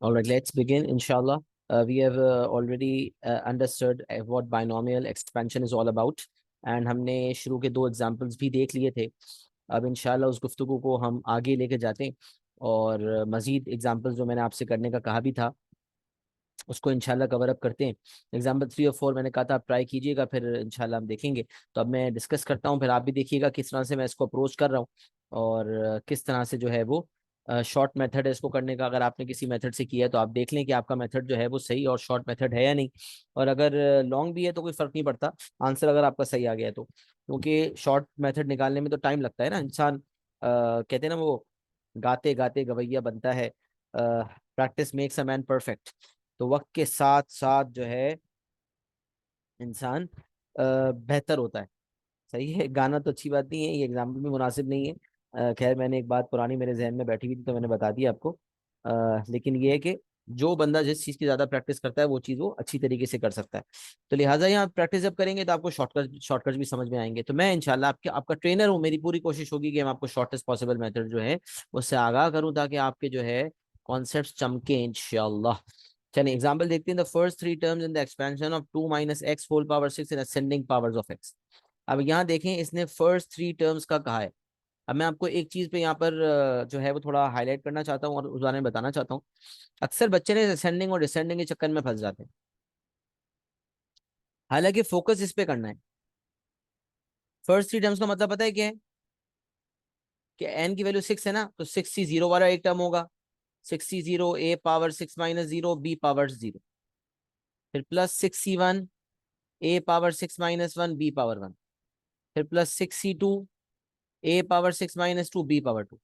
All right, let's begin, inshallah. We have already understood what binomial expansion is all about, and हमने शुरू के दो examples भी देख लिए थे. अब इंशाल्लाह उस गुफ्तगू को हम आगे लेके जाते हैं और मज़ीद एग्जांपल्स जो मैंने आपसे करने का कहा भी था उसको इंशाल्लाह कवर अप करते हैं. एग्जाम्पल 3 और 4 मैंने कहा था आप ट्राई कीजिएगा, फिर इंशाल्लाह हम देखेंगे. तो अब मैं डिस्कस करता हूँ, फिर आप भी देखिएगा किस तरह से मैं इसको अप्रोच कर रहा हूँ और किस तरह से जो है वो शॉर्ट मेथड है इसको करने का. अगर आपने किसी मेथड से किया है तो आप देख लें कि आपका मेथड जो है वो सही और शॉर्ट मेथड है या नहीं. और अगर लॉन्ग भी है तो कोई फर्क नहीं पड़ता आंसर अगर आपका सही आ गया है तो, क्योंकि शॉर्ट मेथड निकालने में तो टाइम लगता है ना. इंसान कहते हैं ना वो गाते गाते गवैया बनता है, practice makes a man perfect. तो वक्त के साथ साथ जो है इंसान बेहतर होता है. सही है, गाना तो अच्छी बात नहीं है, ये एग्जाम्पल भी मुनासिब नहीं है. खैर मैंने एक बात पुरानी मेरे जहन में बैठी हुई थी तो मैंने बता दिया आपको. लेकिन ये है कि जो बंदा जिस चीज़ की ज़्यादा प्रैक्टिस करता है वो चीज़ वो अच्छी तरीके से कर सकता है. तो लिहाजा यहाँ प्रैक्टिस जब करेंगे तो आपको शॉर्टकट भी समझ में आएंगे. तो मैं इंशाल्लाह आपका ट्रेनर हूँ, मेरी पूरी कोशिश होगी कि मैं आपको शॉर्टेस्ट पॉसिबल मेथड जो है उससे आगाह करूँ ताकि आपके जो है कॉन्सेप्ट चमके इंशाल्लाह. चलिए एग्जाम्पल देखते हैं. The first three terms in the expansion of 2 minus x whole power 6 in ascending powers of x. अब यहाँ देखें इसने फर्स्ट थ्री टर्म्स का कहा है. अब मैं आपको एक चीज पे यहाँ पर जो है वो थोड़ा हाईलाइट करना चाहता हूँ और उस बारे में बताना चाहता हूँ. अक्सर बच्चे ने असेंडिंग और डिसेंडिंग के चक्कर में फंस जाते हैं, हालांकि फोकस इस पे करना है. फर्स्ट थ्री टर्म्स का मतलब पता है क्या है? कि एन की वैल्यू 6 है ना, तो 6c0 वाला एक टर्म होगा. 6c0 ए पावर 6 माइनस 0 बी पावर 0, फिर प्लस 6c1 ए पावर 6 माइनस 1 बी पावर 1, फिर प्लस 6c2 ए पावर 6 माइनस 2 बी पावर 2.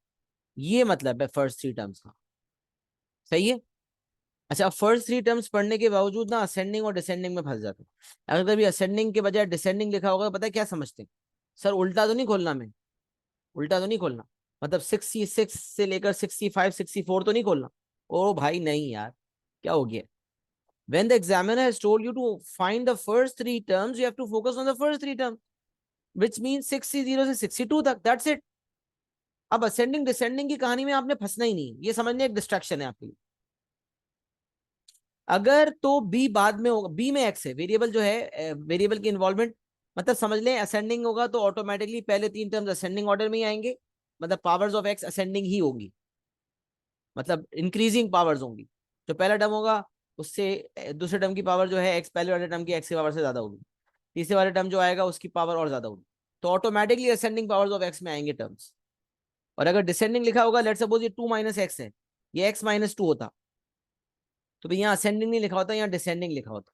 ये मतलब है फर्स्ट थ्री टर्म्स का. सही है. अच्छा, फर्स्ट थ्री टर्म्स पढ़ने के बावजूद ना असेंडिंग और डिसेंडिंग में फंस जाते हैं. अगर कभी असेंडिंग के बजाय डिसेंडिंग लिखा होगा तो पता है क्या समझते हैं? सर उल्टा तो नहीं खोलना, मैं उल्टा तो नहीं खोलना, मतलब 66 से लेकर 65 64 तो नहीं खोलना. ओ भाई नहीं यार, क्या हो गया? When the examiner has told you to find the first three terms, you have to focus on the first three terms, which means 60 से 62 तक. That's it. अब असेंडिंग डिसेंडिंग की कहानी में आपने फंसना ही नहीं, ये समझने एक डिस्ट्रैक्शन है आपके लिए. अगर तो बी बाद में होगा, बी में एक्स है वेरिएबल जो है, वेरिएबल की इन्वॉल्वमेंट, मतलब समझ लें असेंडिंग होगा तो ऑटोमेटिकली पहले तीन टर्म्स असेंडिंग ऑर्डर में ही आएंगे, मतलब पावर्स ऑफ एक्स असेंडिंग ही होंगी, मतलब इंक्रीजिंग पावर्स होंगी. जो पहला टर्म होगा उससे दूसरे टर्म की पावर जो है एक्स पहले वाले टर्म की एक्स की पावर से ज्यादा होगी, तीसरे वाले टर्म जो आएगा उसकी पावर और ज्यादा होगी. तो automatically ascending powers of x में आएंगे टर्म्स. और अगर डिसेंडिंग लिखा होगा, लेट्स सपोज ये 2 माइनस एक्स है, ये एक्स माइनस 2 होता, तो भाई यहाँ असेंडिंग नहीं लिखा होता, यहाँ डिसेंडिंग लिखा होता.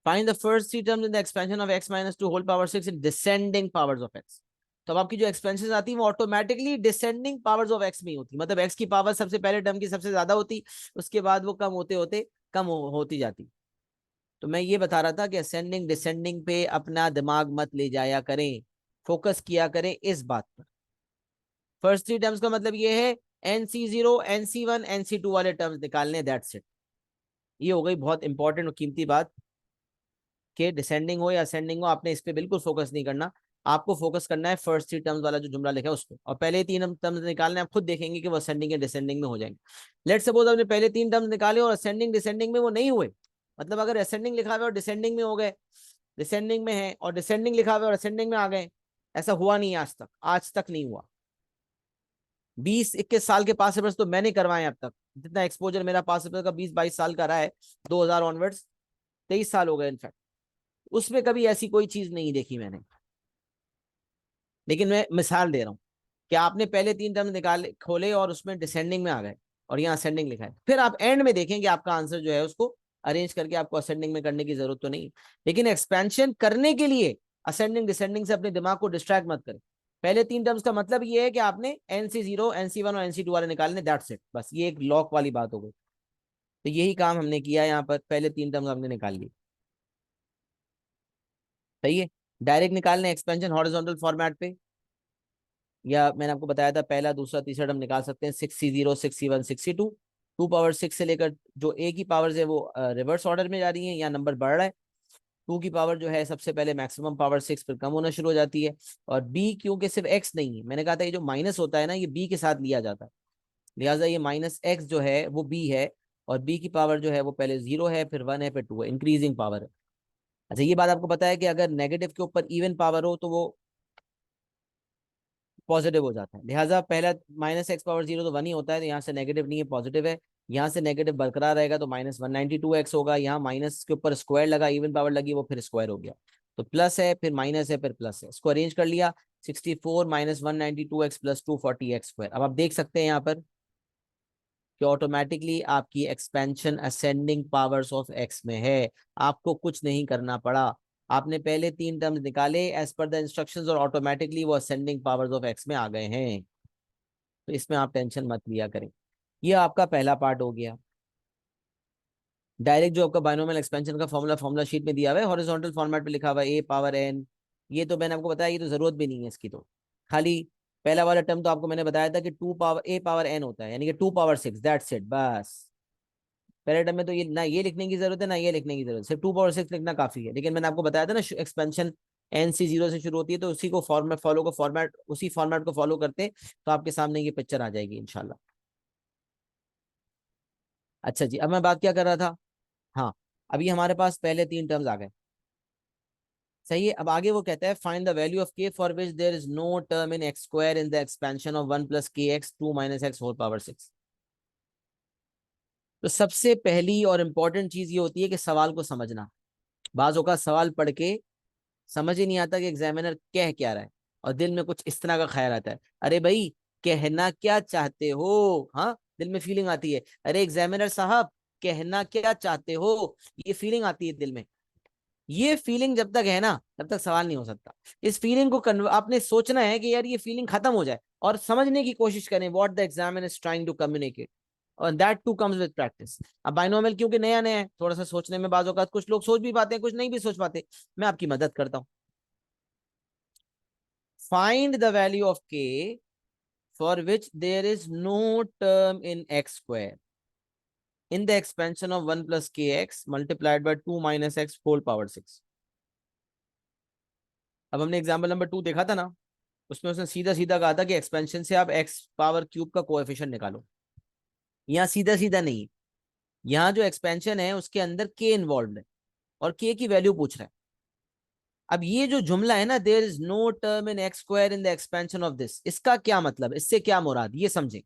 Find the first three terms in the expansion of x minus 2 whole power 6 in descending powers of x. तो अब आपकी जो एक्सपेंशन आती है वो automatically descending powers of x में ही होती, मतलब एक्स की पावर सबसे पहले टर्म की सबसे ज्यादा होती, उसके बाद वो कम होते होते कम होती जाती. तो मैं ये बता रहा था कि असेंडिंग डिसेंडिंग पे अपना दिमाग मत ले जाया करें, फोकस किया करें इस बात पर. फर्स्ट थ्री टर्म्स का मतलब ये है NC0 NC1 NC2 वाले टर्म्स निकालने, दैट्स इट. ये हो गई बहुत इंपॉर्टेंट और कीमती बात कि डिसेंडिंग हो या असेंडिंग हो आपने इस पे बिल्कुल फोकस नहीं करना. आपको फोकस करना है फर्स्ट थ्री टर्म्स वाला जो जुमला लिखा है उस पर, और पहले तीन टर्म्स निकालने आप खुद देखेंगे कि वो असेंडिंग या डिसेंडिंग में हो जाएंगे. लेट्स सपोज आपने पहले तीन टर्म्स निकाले और असेंडिंग डिसेंडिंग में वो नहीं हुए, मतलब अगर असेंडिंग लिखा हुआ और डिसेंडिंग में हो गए, डिसेंडिंग में है और डिसेंडिंग लिखा हुआ और असेंडिंग में आ गए, ऐसा हुआ नहीं आज तक, आज तक नहीं हुआ. 20-21 साल के पास पेपर्स तो मैंने करवाए अब तक, जितना एक्सपोजर मेरा पास पेपर का 20-22 साल का रहा है, 2000 ऑनवर्ड्स, 23 साल हो गए इनफैक्ट, उसमें कभी ऐसी कोई चीज नहीं देखी मैंने. लेकिन मैं मिसाल दे रहा हूँ कि आपने पहले तीन टर्म निकाले खोले और उसमें डिसेंडिंग में आ गए और यहाँ असेंडिंग लिखा है, फिर आप एंड में देखेंगे आपका आंसर जो है उसको अरेंज करके आपको असेंडिंग में करने की जरूरत तो नहीं. लेकिन एक्सपेंशन करने के लिए असेंडिंग डिसेंडिंग से अपने दिमाग को डिस्ट्रैक्ट मत करें. पहले तीन टर्म्स का मतलब ये है कि आपने NC0 NC1 और NC2 वाले निकालने, दैट्स इट. बस ये एक लॉक वाली बात हो गई. तो यही काम हमने किया यहाँ पर, पहले तीन टर्म्स हमने निकाल लिए. सही है. डायरेक्ट निकालने एक्सपेंशन हॉरिजॉन्टल फॉर्मेट पे, या मैंने आपको बताया था पहला दूसरा तीसरा टर्म निकाल सकते हैं. 6C0 6C1 6C2, 2 पावर 6 से लेकर जो ए की पावर्स है वो रिवर्स ऑर्डर में जा रही है, या नंबर बढ़ रहा है. 2 की पावर जो है सबसे पहले मैक्सिमम पावर 6 फिर कम होना शुरू हो जाती है. और बी क्योंकि सिर्फ एक्स नहीं है, मैंने कहा था ये जो माइनस होता है ना ये बी के साथ लिया जाता है, लिहाजा ये माइनस एक्स जो है वो बी है, और बी की पावर जो है वो पहले 0 है, फिर 1 है, फिर 2 है, इंक्रीजिंग पावर है। अच्छा, ये बात आपको पता है कि अगर नेगेटिव के ऊपर इवन पावर हो तो वो पॉजिटिव हो जाता है। लिहाजा पहला माइनस एक्स पावर 0 तो 1 ही होता है, तो यहाँ से नेगेटिव नहीं है, पॉजिटिव है। यहाँ से नेगेटिव बरकरार रहेगा तो -192x होगा। यहाँ माइनस के ऊपर स्क्वायर लगा, इवन पावर लगी, वो फिर स्क्वायर हो गया। तो प्लस है, फिर माइनस है, फिर प्लस है, इसको अरेंज कर लिया। 64 - 192x प्लस 240x स्क्वायर। अब आप देख सकते हैं यहाँ पर कि ऑटोमेटिकली आपकी expansion ascending powers of x में है। आपको कुछ नहीं करना पड़ा, आपने पहले 3 टर्म्स निकाले एज पर द इंस्ट्रक्शंस, और ऑटोमेटिकली वो असेंडिंग पावर्स ऑफ एक्स में आ गए हैं। तो इसमें आप टेंशन मत लिया करें। ये आपका पहला पार्ट हो गया। डायरेक्ट जो आपका बायनोमियल एक्सपेंशन का फॉर्मूला फॉर्मूला शीट में दिया हुआ है, हॉरिजॉन्टल फॉर्मेट में लिखा हुआ है a⁻n। ये तो मैंने आपको बताया, ये तो जरूरत भी नहीं है इसकी। तो खाली पहला वाला टर्म तो आपको मैंने बताया था कि a⁻n होता है, यानी कि 2⁻6, दैट्स इट बस। पहले टर्म में तो ये ना ये लिखने की जरूरत है ना ये लिखने की जरूरत है, सिर्फ 2⁻6 लिखना काफी है। लेकिन मैंने आपको बताया था ना, एक्सपेंशन NC0 से शुरू होती है, तो उसी को फॉर्मेट उसी फॉर्मेट को फॉलो करते, तो आपके सामने ये पिक्चर आ जाएगी इंशाल्लाह। अच्छा जी, अब मैं बात क्या कर रहा था। हाँ, अभी हमारे पास पहले 3 टर्म्स आ गए, सही है। अब आगे वो कहता है find the value of k for which there is no term in x square in the expansion of 1 + kx 2 - x whole power 6। तो सबसे पहली और इंपॉर्टेंट चीज ये होती है कि सवाल को समझना। बाजों का सवाल पढ़ के समझ ही नहीं आता कि एग्जामिनर कह क्या रहा है, और दिल में कुछ इस तरह का ख्याल आता है, अरे भाई कहना क्या चाहते हो। हाँ, दिल में फीलिंग आती है, अरे एग्जामिनर साहब कहना क्या चाहते हो, ये फीलिंग आती है दिल में। ये फीलिंग जब तक है ना, तब तक सवाल नहीं हो सकता। इस फीलिंग को आपने सोचना है कि यार ये फीलिंग खत्म हो जाए, और समझने की कोशिश करें what the examiner is trying to communicate, और that too comes with practice. अब बाइनोमियल क्योंकि नया नया है, थोड़ा सा सोचने में बाजों का कुछ लोग सोच भी पाते हैं, कुछ नहीं भी सोच पाते। मैं आपकी मदद करता हूँ। Find the value of k for which there is no term in x square in the expansion of 1 + kx multiplied by 2 - x whole power 6। अब हमने एग्जाम्पल नंबर 2 देखा था ना, उसमें उसने सीधा सीधा कहा था कि एक्सपेंशन से आप x पावर क्यूब का कोएफिशिएंट निकालो। यहाँ सीधा सीधा नहीं, यहाँ जो एक्सपेंशन है उसके अंदर k इन्वॉल्व है, और k की वैल्यू पूछ रहा है। अब ये जो जुमला है ना, there is no term in x square in the expansion of this, इसका क्या मतलब, इससे क्या मुराद, ये समझें।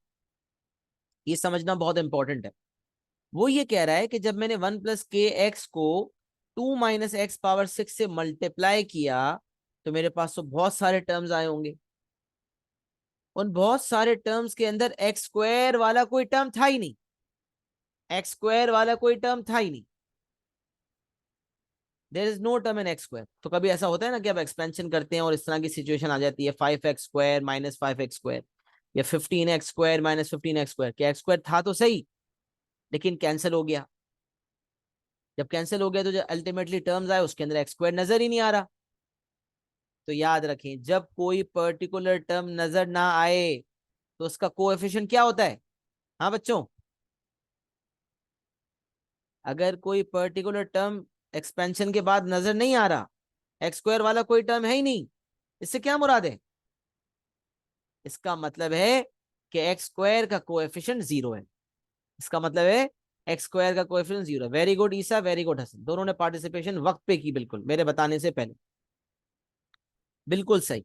ये समझना बहुत इंपॉर्टेंट है। वो ये कह रहा है कि जब मैंने 1 + kx को 2 - x पावर 6 से मल्टीप्लाई किया, तो मेरे पास तो बहुत सारे टर्म्स आए होंगे। उन बहुत सारे टर्म्स के अंदर एक्स स्क्वायर वाला कोई टर्म था ही नहीं, एक्स स्क्वायर वाला कोई टर्म था ही नहीं। There is no term in x square. तो कभी ऐसा होता है ना कि आप एक्सपेंशन करते हैं और इस तरह की सिचुएशन आ जाती है, 5x² - 5x स्क्वायर, या 15x² - 15x स्क्वायर। क्या एक्स स्क्वायर था तो सही, लेकिन कैंसिल हो गया। जब कैंसिल हो गया तो जो अल्टीमेटली टर्म्स आए उसके अंदर एक्स स्क्वायर नजर ही नहीं आ रहा। तो याद रखें, जब कोई पर्टिकुलर टर्म नजर ना आए तो उसका कोएफिशिएंट क्या होता है। हाँ बच्चों, अगर कोई पर्टिकुलर टर्म एक्सपेंशन के बाद नजर नहीं आ रहा, एक्स स्क्वायर वाला कोई टर्म है ही नहीं, इससे क्या मुराद है, इसका मतलब है कि एक्स स्क्वायर का कोएफिशिएंट 0 है। इसका मतलब है एक्स स्क्वायर का कोएफिशिएंट 0 है। वेरी गुड ईसा, वेरी गुड हसन, दोनों ने पार्टिसिपेशन वक्त पे की, बिल्कुल मेरे बताने से पहले, बिल्कुल सही।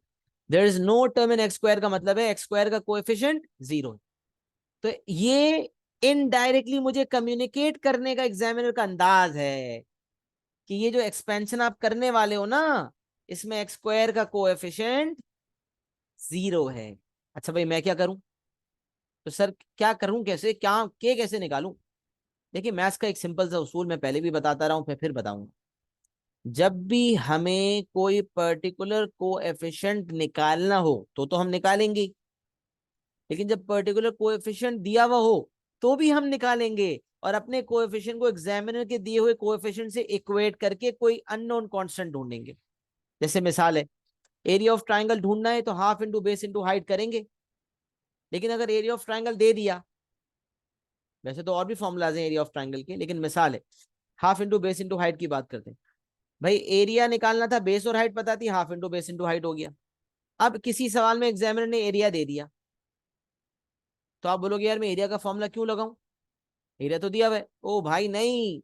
There is no term in x square का मतलब है एक्स स्क्वायर का कोएफिशिएंट 0 है। तो ये इनडायरेक्टली मुझे कम्युनिकेट करने का एग्जामिनर का अंदाज है कि ये जो एक्सपेंशन आप करने वाले हो ना, इसमें एक्स स्क्वायर का कोएफिशिएंट 0 है। अच्छा भाई, मैं क्या करूं, तो सर क्या करूं, कैसे क्या के कैसे निकालूं। देखिए, मैथ्स का एक सिंपल सा उसूल मैं पहले भी बताता रहा हूं, फिर बताऊंगा। जब भी हमें कोई पर्टिकुलर कोएफिशिएंट निकालना हो तो हम निकालेंगे, लेकिन जब पर्टिकुलर कोएफिशिएंट दिया हुआ हो तो भी हम निकालेंगे, और अपने कोएफिशिएंट को एग्जामिनर के दिए हुए कोएफिशिएंट से इक्वेट करके कोई अननोन कांस्टेंट ढूंढेंगे। जैसे मिसाल है, एरिया ऑफ ट्राइंगल ढूंढना है तो half into base into height करेंगे। लेकिन अगर एरिया ऑफ ट्राइंगल दे दिया, वैसे तो और भी फॉर्मूलाज हैं एरिया ऑफ ट्राइंगल के, लेकिन मिसाल है, half into base into height की बात करते हैं। भाई एरिया निकालना था, बेस और हाइट पता थी, half into base into height हो गया। अब किसी सवाल में एग्जामिनर ने एरिया दे दिया, तो आप बोलोगे यार मैं एरिया का फॉर्मूला क्यों लगाऊं, एरिया तो दिया हुआ है। ओ भाई नहीं,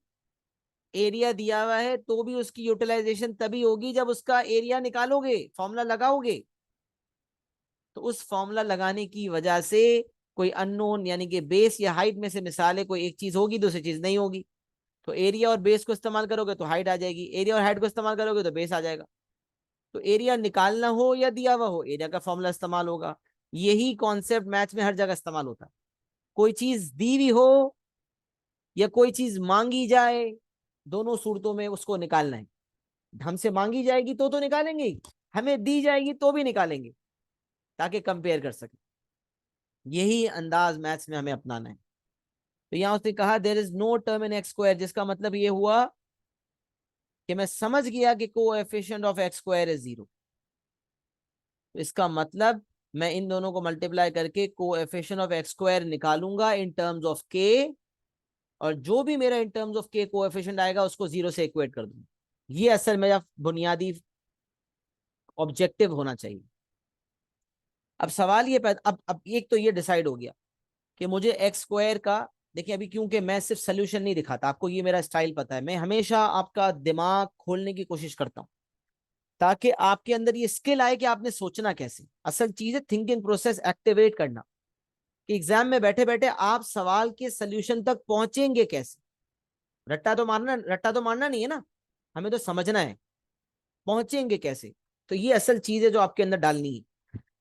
एरिया दिया हुआ है तो भी उसकी यूटिलाइजेशन तभी होगी जब उसका एरिया निकालोगे, फॉर्मूला लगाओगे। तो उस फॉर्मूला लगाने की वजह से कोई अननोन यानी कि बेस या हाइट में से मिसाल है, कोई एक चीज होगी दूसरी चीज नहीं होगी। तो एरिया और बेस को इस्तेमाल करोगे तो हाइट आ जाएगी, एरिया और हाइट को इस्तेमाल करोगे तो बेस आ जाएगा। तो एरिया निकालना हो या दिया हुआ हो, एरिया का फॉर्मूला इस्तेमाल होगा। यही कॉन्सेप्ट मैथ्स में हर जगह इस्तेमाल होता है। कोई चीज दी हुई हो या कोई चीज मांगी जाए, दोनों सूरतों में उसको निकालना है। हमसे मांगी जाएगी तो निकालेंगे ही, हमें दी जाएगी तो भी निकालेंगे, ताकि कंपेयर कर सके। यही अंदाज मैथ्स में हमें अपनाना है। तो यहां उसने कहा there is no term in x square, जिसका मतलब ये हुआ कि मैं समझ गया कि coefficient of x square is 0। तो इसका मतलब मैं इन दोनों को मल्टीप्लाई करके कोएफिशिएंट ऑफ एक्स स्क्वायर निकालूंगा इन टर्म्स ऑफ के, और जो भी मेरा इन टर्म्स ऑफ के कोएफिशिएंट आएगा उसको 0 से इक्वेट कर दूंगा। ये असल मेरा बुनियादी ऑब्जेक्टिव होना चाहिए। अब सवाल ये अब एक तो ये डिसाइड हो गया कि मुझे एक्स स्क्वायर का, देखिए अभी क्योंकि मैं सिर्फ सोल्यूशन नहीं दिखाता आपको, ये मेरा स्टाइल पता है, मैं हमेशा आपका दिमाग खोलने की कोशिश करता हूं ताकि आपके अंदर ये स्किल आए कि आपने सोचना कैसे। असल चीज है थिंकिंग प्रोसेस एक्टिवेट करना, कि एग्जाम में बैठे बैठे आप सवाल के सोल्यूशन तक पहुंचेंगे कैसे। रट्टा तो मारना नहीं है ना, हमें तो समझना है पहुंचेंगे कैसे। तो ये असल चीज है जो आपके अंदर डालनी है।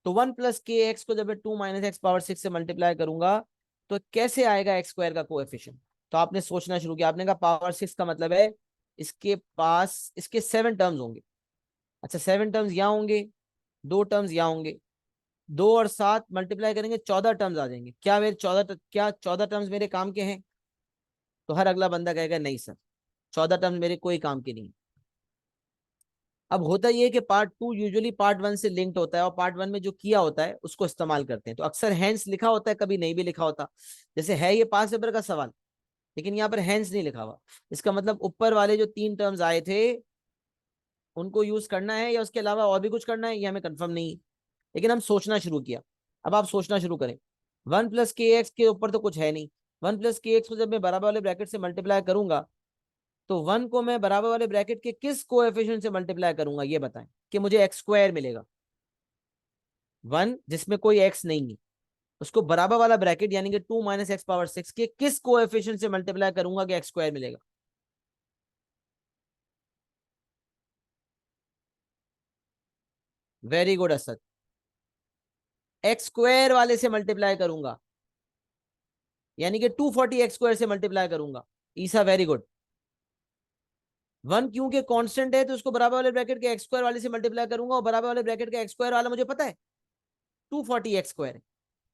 तो 1 + kx को जब मैं 2 - x⁻⁶ से मल्टीप्लाई करूंगा तो कैसे आएगा एक्स स्क्वायर का कोएफिशिएंट। तो आपने सोचना शुरू किया, आपने कहा पावर 6 का मतलब है इसके पास इसके 7 टर्म्स होंगे। अच्छा 7 टर्म्स यहाँ होंगे, 2 टर्म्स यहाँ होंगे, 2 और 7 मल्टीप्लाई करेंगे 14 टर्म्स आ जाएंगे। क्या 14 टर्म्स मेरे काम के हैं। तो हर अगला बंदा कहेगा नहीं सर, 14 टर्म्स मेरे कोई काम के नहीं। अब होता यह है कि पार्ट 2 यूजुअली पार्ट 1 से लिंक्ड होता है, और पार्ट 1 में जो किया होता है उसको इस्तेमाल करते हैं। तो अक्सर हैंस लिखा होता है, कभी नहीं भी लिखा होता। जैसे है ये पास पेपर का सवाल, लेकिन यहाँ पर हैंस नहीं लिखा हुआ। इसका मतलब ऊपर वाले जो 3 टर्म्स आए थे उनको यूज करना है, या उसके अलावा और भी कुछ करना है, ये हमें कंफर्म नहीं है। लेकिन हम सोचना शुरू किया। अब आप सोचना शुरू करें। 1 + kx के ऊपर तो कुछ है नहीं। 1 + kx को जब मैं बराबर वाले ब्रैकेट से मल्टीप्लाई करूंगा तो 1 को मैं बराबर वाले ब्रैकेट के किस कोएफिशिएंट से मल्टीप्लाई करूंगा, ये बताएं कि मुझे एक्स स्क्वायर मिलेगा। 1 जिसमें कोई एक्स नहीं है उसको बराबर वाला ब्रैकेट यानी कि 2 - x⁻⁶ के किस कोएफिशिएंट से मल्टीप्लाई करूंगा कि एक्स स्क्वायर मिलेगा। Very good Asad, x square वाले से मल्टीप्लाई करूंगा, यानी कि 240 x² से मल्टीप्लाई करूंगा। ईसा वेरी गुड। 1 क्योंकि कांस्टेंट है तो उसको बराबर वाले ब्रैकेट के एक्स स्क्वायर वाले से मल्टीप्लाई करूंगा, और बराबर वाले ब्रैकेट का एक्स स्क्वायर वाला मुझे पता है 240 x²।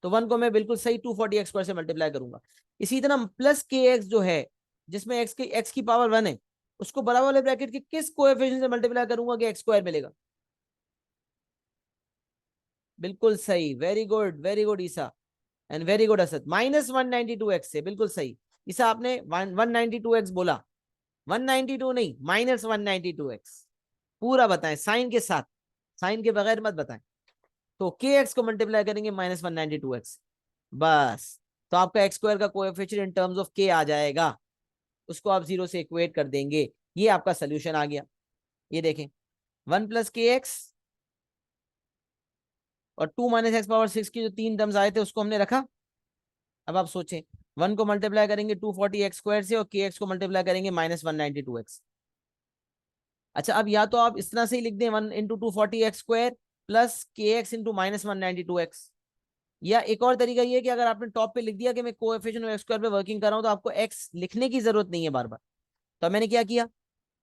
तो 1 को मैं बिल्कुल सही 240 x² से मल्टीप्लाई करूंगा। इसी तरह +kx जो है जिसमें एक्स की पावर 1 है उसको बराबर वाले ब्रैकेट के किस कोएफिशिएंट से मल्टीप्लाई करूंगा कि एक्स स्क्वायर मिलेगा। बिल्कुल सही, very good Isa, and very good Asad. -192x से, बिल्कुल सही। ईसा आपने 192x बोला, 192 नहीं, -192x। पूरा बताएं साइन के साथ, साइन के बगैर मत बताएं। तो के एक्स को मल्टीप्लाई करेंगे -192x, बस। तो आपका एक्स स्क्वायर का कोएफिशिएंट इन टर्म्स ऑफ के आ जाएगा, उसको आप 0 से इक्वेट कर देंगे। ये आपका सोल्यूशन आ गया। ये देखें 1 + kx और 2 - x⁻⁶ की जो 3 टर्म्स आए थे उसको हमने रखा। अब आप सोचें 1 को मल्टीप्लाई करेंगे 240 x² से, और के एक्स को मल्टीप्लाई करेंगे -192x। अच्छा अब या तो आप इस तरह से ही लिख दें 1 × 240 x² +kx × -192x, या एक और तरीका ये है कि अगर आपने टॉप पे लिख दिया कि मैं कोएफिशिएंट ऑफ एक्स स्क्वायर पे वर्किंग कर रहा हूं तो आपको एक्स लिखने की जरूरत नहीं है बार बार। तो मैंने क्या किया,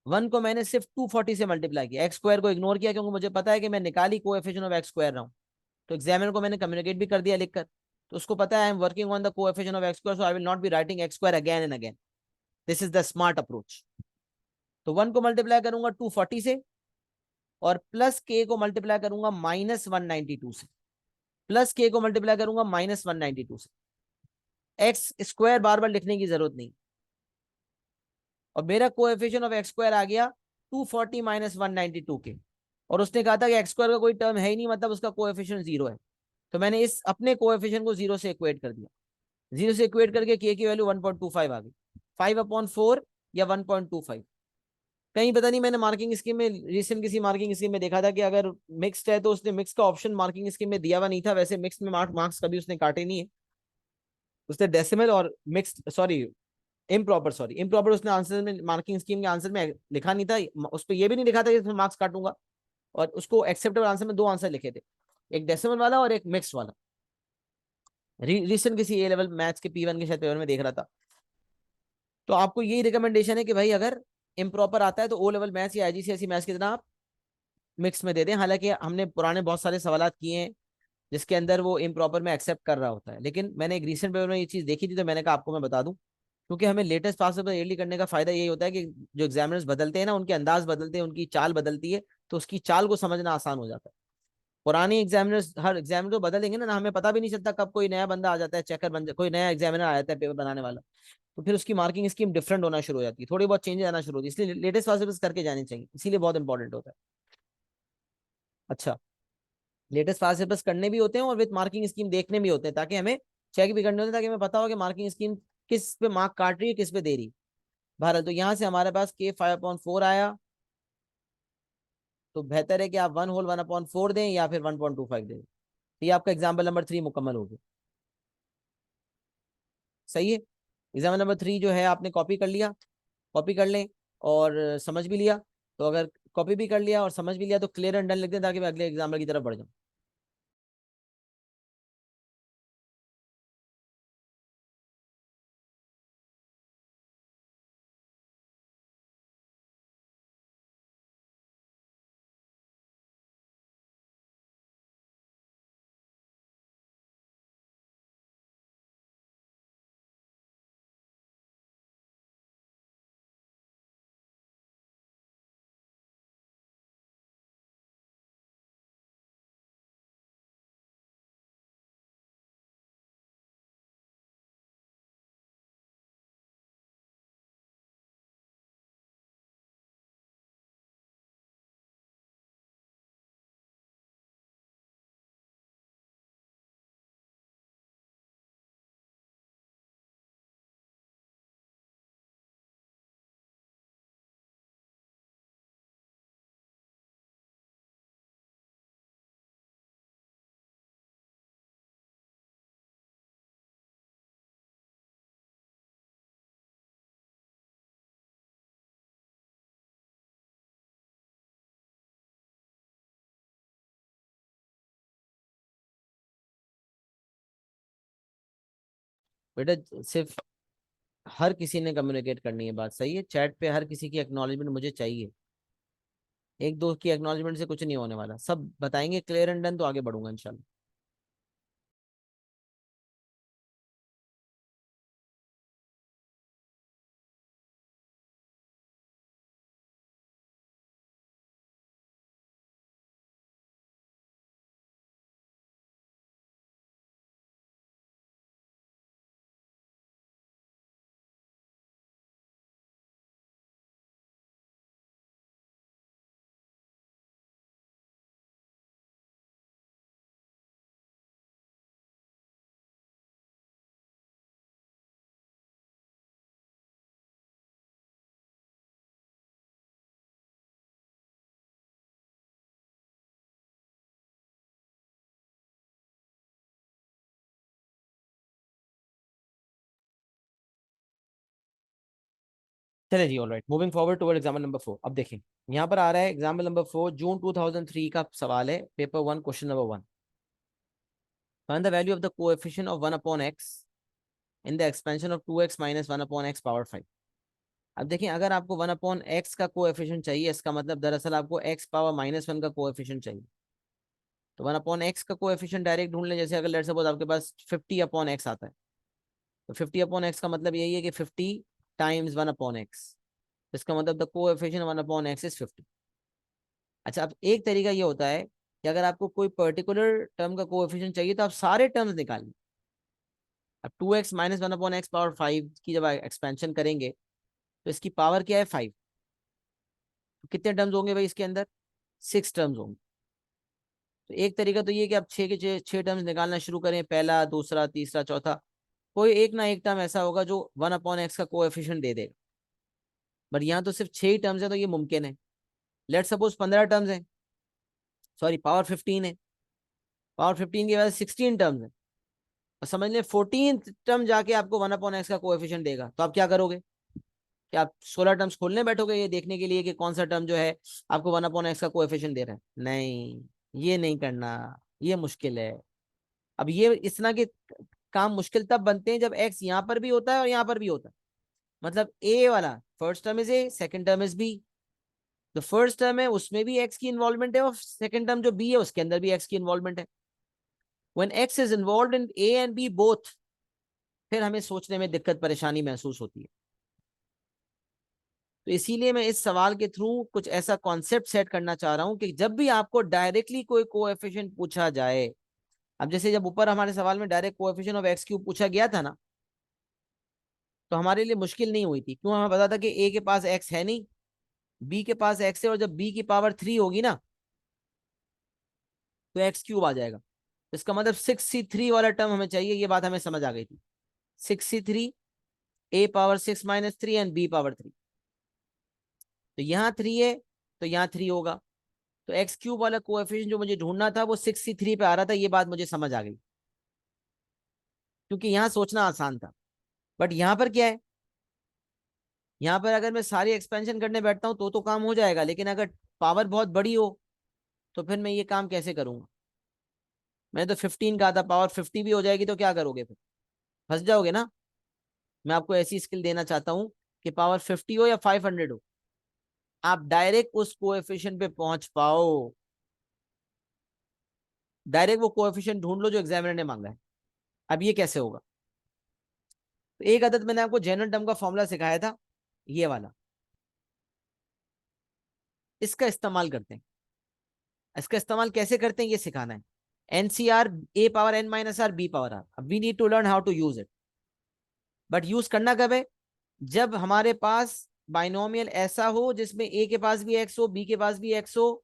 1 को मैंने सिर्फ 240 से मल्टीप्लाई किया, एक्स स्क्वायर को इग्नोर किया क्योंकि मुझे पता है कि मैं निकाली कोएफिशिएंट ऑफ एक्स स्क्वायर रहा हूं। तो एग्जामिनर को मैंने कम्युनिकेट भी कर दिया लिखकर, तो उसको पता है I am working on the coefficient of x square, so I will not be writing x square again and again. This is the smart approach. तो 1 को मल्टीप्लाई करूंगा 240 से, और प्लस के को मल्टीप्लाई करूंगा -192 से, प्लस के को मल्टीप्लाई करूंगा -192 से। एक्स स्क्वायर बार बार लिखने की जरूरत नहीं, और मेरा कोएफिशिएंट ऑफ एक्स स्क्वायर आ गया 240 - 192 के। और उसने कहा था कि एक्स स्क्वायर का कोई टर्म है ही नहीं, मतलब उसका कोएफिशिएंट 0 है। तो मैंने इस अपने कोएफिशिएंट को 0 से इक्वेट कर दिया, 0 से इक्वेट करके के की वैल्यू 1.25 आ गई, 5/4 या 1.25। कहीं पता नहीं मैंने मार्किंग स्कीम में रिसेंट किसी मार्किंग स्कीम में देखा था कि अगर मिक्स्ड है तो उसने मिक्स का ऑप्शन मार्किंग स्कीम में दिया हुआ नहीं था। वैसे मिक्स में मार्क्स कभी उसने काटे नहीं है, उसने डेसिमल और मिक्स्ड सॉरी इम्प्रॉपर उसने आंसर में मार्किंग स्कीम के आंसर में लिखा नहीं था, उस पर यह भी नहीं लिखा था कि इसमें मार्क्स काटूंगा। और उसको एक्सेप्टेबल आंसर में दो आंसर लिखे थे, एक डेसिमल वाला और एक मिक्स वाला। रिसेंट किसी ए लेवल मैथ्स के P1 के शायद पेपर में देख रहा था। तो आपको यही रिकमेंडेशन है कि भाई अगर इम्प्रॉपर आता है तो ओ लेवल मैथ्स या IGCSE मैथ्स की तरह आप मिक्स में दे दें। हालांकि हमने पुराने बहुत सारे सवाल किए हैं जिसके अंदर वो इम्प्रॉपर में एक्सेप्ट कर रहा होता है, लेकिन मैंने एक रीसेंट पेपर में ये चीज देखी थी तो मैंने कहा आपको मैं बता दूं, क्योंकि हमें लेटेस्ट पास पेपर अर्ली करने का फायदा यही होता है कि जो एग्जामिनर्स बदलते हैं ना, उनके अंदाज बदलते हैं, उनकी चाल बदलती है, तो उसकी चाल को समझना आसान हो जाता है। पुराने एग्जामिनर्स हर एग्जामिनर को बदलेंगे ना, हमें पता भी नहीं चलता कब कोई नया बंदा आ जाता है, चेकर बन कोई नया एग्जामिनर आ जाता है पेपर बनाने वाला, तो फिर उसकी मार्किंग स्कीम डिफरेंट होना शुरू हो जाती है, थोड़ी बहुत चेंजेस आना शुरू होती है। इसलिए लेटेस्ट पास पेपर्स करके जाने चाहिए, इसीलिए बहुत इंपॉर्टेंट होता है। अच्छा, लेटेस्ट पास पेपर्स करने भी होते हैं और विद मार्किंग स्कीम देखने भी होते हैं, ताकि हमें चेक भी करने होते हैं, ताकि हमें पता हो कि मार्किंग स्कीम किस पे मार्क काट रही है, किस पे दे रही है। बहरहाल तो यहाँ से हमारे पास के 5/4 आया, तो बेहतर है कि आप 1/4 दें या फिर 1.25 दें। तो ये आपका एग्जाम्पल नंबर 3 मुकम्मल हो गया। सही है। एग्जाम्पल नंबर 3 जो है आपने कॉपी कर लिया, कॉपी कर लें और समझ भी लिया। तो अगर कॉपी भी कर लिया और समझ भी लिया तो क्लियर एंड डन लिख दें, ताकि मैं अगले एग्जाम्पल की तरफ बढ़ जाऊँ। बेटा सिर्फ हर किसी ने कम्युनिकेट करनी है, बात सही है। चैट पे हर किसी की एक्नॉलेजमेंट मुझे चाहिए, एक दो की एक्नॉलेजमेंट से कुछ नहीं होने वाला, सब बताएंगे क्लियर एंड डन तो आगे बढ़ूंगा इंशाल्लाह। चले जी, all right, moving forward toward example number 4। अब देखें, यहाँ पर आ रहा है एग्जाम्पल नंबर 4, जून 2003 का सवाल है, paper 1 question number 1। Find the value of the coefficient of 1/x in the expansion of 2x minus 1/x power 5। अब देखें, अगर आपको 1/x का कोएफिशिएंट चाहिए, इसका मतलब दरअसल आपको x पावर -1 का कोएफिशिएंट चाहिए। तो 1/x का कोएफिशिएंट डायरेक्ट ढूंढ लें। जैसे अगर लेट्स सपोज आपके पास 50/x आता है, तो 50/x का मतलब यही है कि 50 टाइम्स 1/x, इसका मतलब द कोएफिशिएंट 1/x इज 50। अच्छा, अब एक तरीका ये होता है कि अगर आपको कोई पर्टिकुलर टर्म का कोएफिशिएंट चाहिए तो आप सारे टर्म्स निकालिए। अब 2x माइनस 1/x पावर 5 की जब एक्सपेंशन करेंगे तो इसकी पावर क्या है 5, तो कितने टर्म्स होंगे भाई इसके अंदर, 6 टर्म्स होंगे। तो एक तरीका तो ये कि आप छः के छः टर्म्स निकालना शुरू करें, पहला, दूसरा, तीसरा, चौथा, कोई एक ना एक टर्म ऐसा होगा जो 1/x का कोएफिशिएंट दे देगा। बट यहाँ तो सिर्फ 6 ही टर्म्स है, तो ये मुमकिन है। लेट सपोज 15 टर्म्स है, सॉरी पावर 15 है, पावर 15 की वजह से 16 टर्म्स है, और समझ लें 14 टर्म जाके आपको 1/x का कोएफिशिएंट देगा, तो आप क्या करोगे? क्या आप 16 टर्म्स खोलने बैठोगे ये देखने के लिए कि कौन सा टर्म जो है आपको 1/x का कोएफिशिएंट दे रहा है? नहीं, ये नहीं करना, ये मुश्किल है। अब ये इस तरह के काम मुश्किल तब बनते हैं जब एक्स यहाँ पर भी होता है और यहाँ पर भी होता है। मतलब ए वाला first term is a, second term is b. जो फर्स्ट टर्म है उसमें भी एक्स की इन्वॉल्वमेंट है, और सेकंड टर्म जो बी है उसके अंदर भी एक्स की इन्वॉल्वमेंट है। When x is involve in a and b both, फिर हमें सोचने में दिक्कत परेशानी महसूस होती है। तो इसीलिए मैं इस सवाल के थ्रू कुछ ऐसा कॉन्सेप्ट सेट करना चाह रहा हूं कि जब भी आपको डायरेक्टली कोई कोएफिशिएंट पूछा जाए, अब जैसे जब ऊपर हमारे सवाल में direct coefficient of x cube पूछा गया था ना, तो हमारे लिए मुश्किल नहीं हुई थी। क्यों? हमें पता था कि ए के पास एक्स है नहीं, बी के पास एक्स है, और जब बी की पावर 3 होगी ना तो एक्स क्यूब आ जाएगा। तो इसका मतलब 6c3 वाला टर्म हमें चाहिए, ये बात हमें समझ आ गई थी। 6c3, a power 6 - 3 and b power 3। तो यहाँ 3 है तो यहाँ 3 होगा। तो एक्स क्यूब वाला कोएफिशिएंट जो मुझे ढूंढना था वो 6c3 पे आ रहा था, ये बात मुझे समझ आ गई, क्योंकि यहाँ सोचना आसान था। बट यहाँ पर क्या है, यहाँ पर अगर मैं सारी एक्सपेंशन करने बैठता हूँ तो काम हो जाएगा, लेकिन अगर पावर बहुत बड़ी हो तो फिर मैं ये काम कैसे करूंगा? मैंने तो 15 कहा था, पावर 50 भी हो जाएगी तो क्या करोगे? फिर फंस जाओगे ना। मैं आपको ऐसी स्किल देना चाहता हूँ कि पावर 50 हो या 500 हो, आप डायरेक्ट उस कोएफिशिएंट पे पहुंच पाओ। डायरेक्ट वो कोएफिशिएंट ढूंढ लो जो एग्जामिनर ने मांगा है। अब ये कैसे होगा? तो एक आदत मैंने आपको जनरल टर्म का फॉर्मूला सिखाया था, ये वाला, इसका इस्तेमाल करते हैं। इसका इस्तेमाल कैसे करते हैं ये सिखाना है। NCr, a power n minus r b power r. अब we need to learn how to use it. But use करना कब है? जब हमारे पास बाइनोमियल ऐसा हो जिसमें ए के पास भी एक्स हो, बी के पास भी एक्स हो,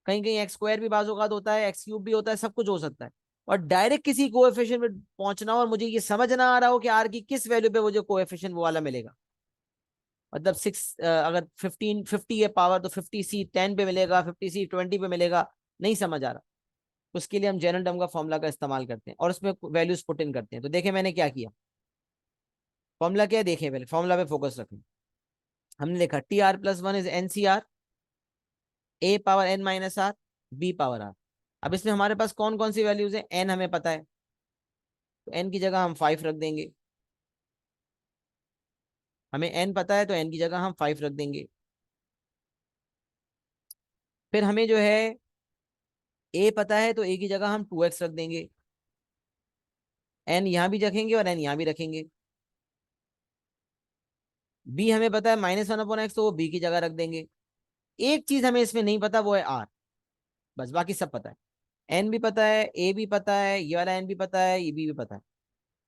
कहीं कहीं एक्स स्क्वायर भी बाजूकात होता है, एक्स क्यूब भी होता है, सब कुछ हो सकता है। और डायरेक्ट किसी कोएफिशिएंट में पहुंचना हो और मुझे ये समझ ना आ रहा हो कि आर की किस वैल्यू पे वो जो कोएफिशिएंट वो वाला मिलेगा। मतलब 6, अगर 50 है पावर, तो 50c 10 पे मिलेगा, 50c 20 पे मिलेगा, नहीं समझ आ रहा। उसके लिए हम जनरल टर्म का फॉर्मूला का इस्तेमाल करते हैं और उसमें वैल्यूज पुट इन करते हैं। तो देखें मैंने क्या किया, फॉर्मूला क्या है देखें, पहले फॉर्मूला पे फोकस रखें। हमने लिखा TR+1 is NCR, a power n minus r, b power r. अब इसमें हमारे पास कौन कौन सी वैल्यूज है? एन हमें पता है, तो एन की जगह हम 5 रख देंगे। हमें एन पता है तो एन की जगह हम 5 रख देंगे। फिर हमें जो है ए पता है तो ए की जगह हम 2x रख देंगे। एन यहाँ भी रखेंगे और एन यहाँ भी रखेंगे। बी हमें पता है -1/x, तो वो बी की जगह रख देंगे। एक चीज हमें इसमें नहीं पता, वो है आर। बस बाकी सब पता है। एन भी पता है, ए भी पता है, ये वाला एन भी पता है, ये बी भी पता है।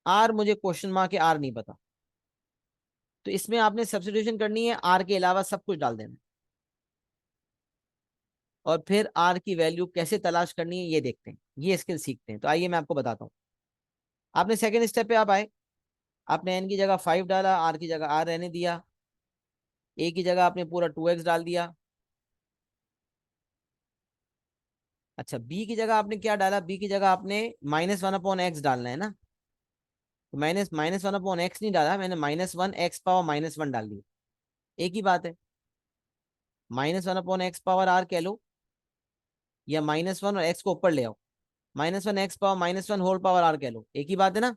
आर मुझे क्वेश्चन मार्क है, आर नहीं पता। तो इसमें आपने सब्स्टिट्यूशन करनी है, आर के अलावा सब कुछ डाल देना है। और फिर आर की वैल्यू कैसे तलाश करनी है ये देखते हैं, ये स्किल सीखते हैं। तो आइए मैं आपको बताता हूँ। आपने सेकेंड स्टेप पे आप आए, आपने एन की जगह 5 डाला, आर की जगह आर रहने दिया, ए की जगह आपने पूरा 2x डाल दिया। अच्छा, बी की जगह आपने क्या डाला? बी की जगह आपने -1/x डालना है ना। तो मैंने -1/x नहीं डाला, मैंने -1 x⁻−1 डाल दिया। एक ही बात है, -1/x⁻r कह लो, या -1 और x को ऊपर ले आओ, -1 x⁻−1 होल पावर r कह लो, एक ही बात है ना।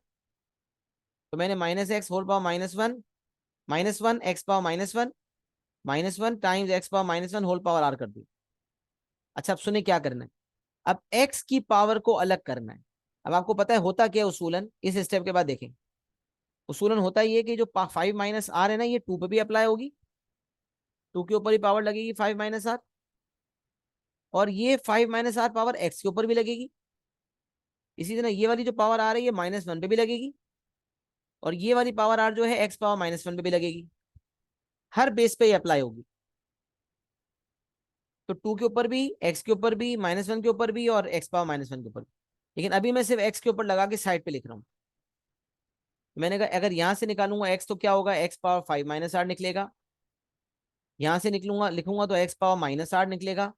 तो मैंने -x whole power -1, -1 x⁻−1, -1 times x⁻−1 whole power r कर दी। अच्छा, अब सुने क्या करना है। अब x की पावर को अलग करना है। अब आपको पता है होता क्या है उसूलन, इस स्टेप के बाद देखें। उसूलन होता ही है कि जो 5 - r है ना, ये 2 पे भी अप्लाई होगी, 2 के ऊपर ही पावर लगेगी 5 - r, और ये 5 - r पावर x के ऊपर भी लगेगी। इसी तरह ये वाली जो पावर आ रही है -1 पे भी लगेगी, और ये वाली पावर r जो है x⁻−1 पे भी लगेगी। हर बेस पे ये अप्लाई होगी। तो 2 के ऊपर भी, x के ऊपर भी, -1 के ऊपर भी, और x पावर -1 के ऊपर भी। लेकिन अभी मैं सिर्फ x के ऊपर लगा के साइड पे लिख रहा हूँ। मैंने कहा अगर यहां से निकालूंगा x तो क्या होगा, x पावर 5 - 8 निकलेगा। यहां से निकलूंगा लिखूंगा तो x पावर -8 निकलेगा।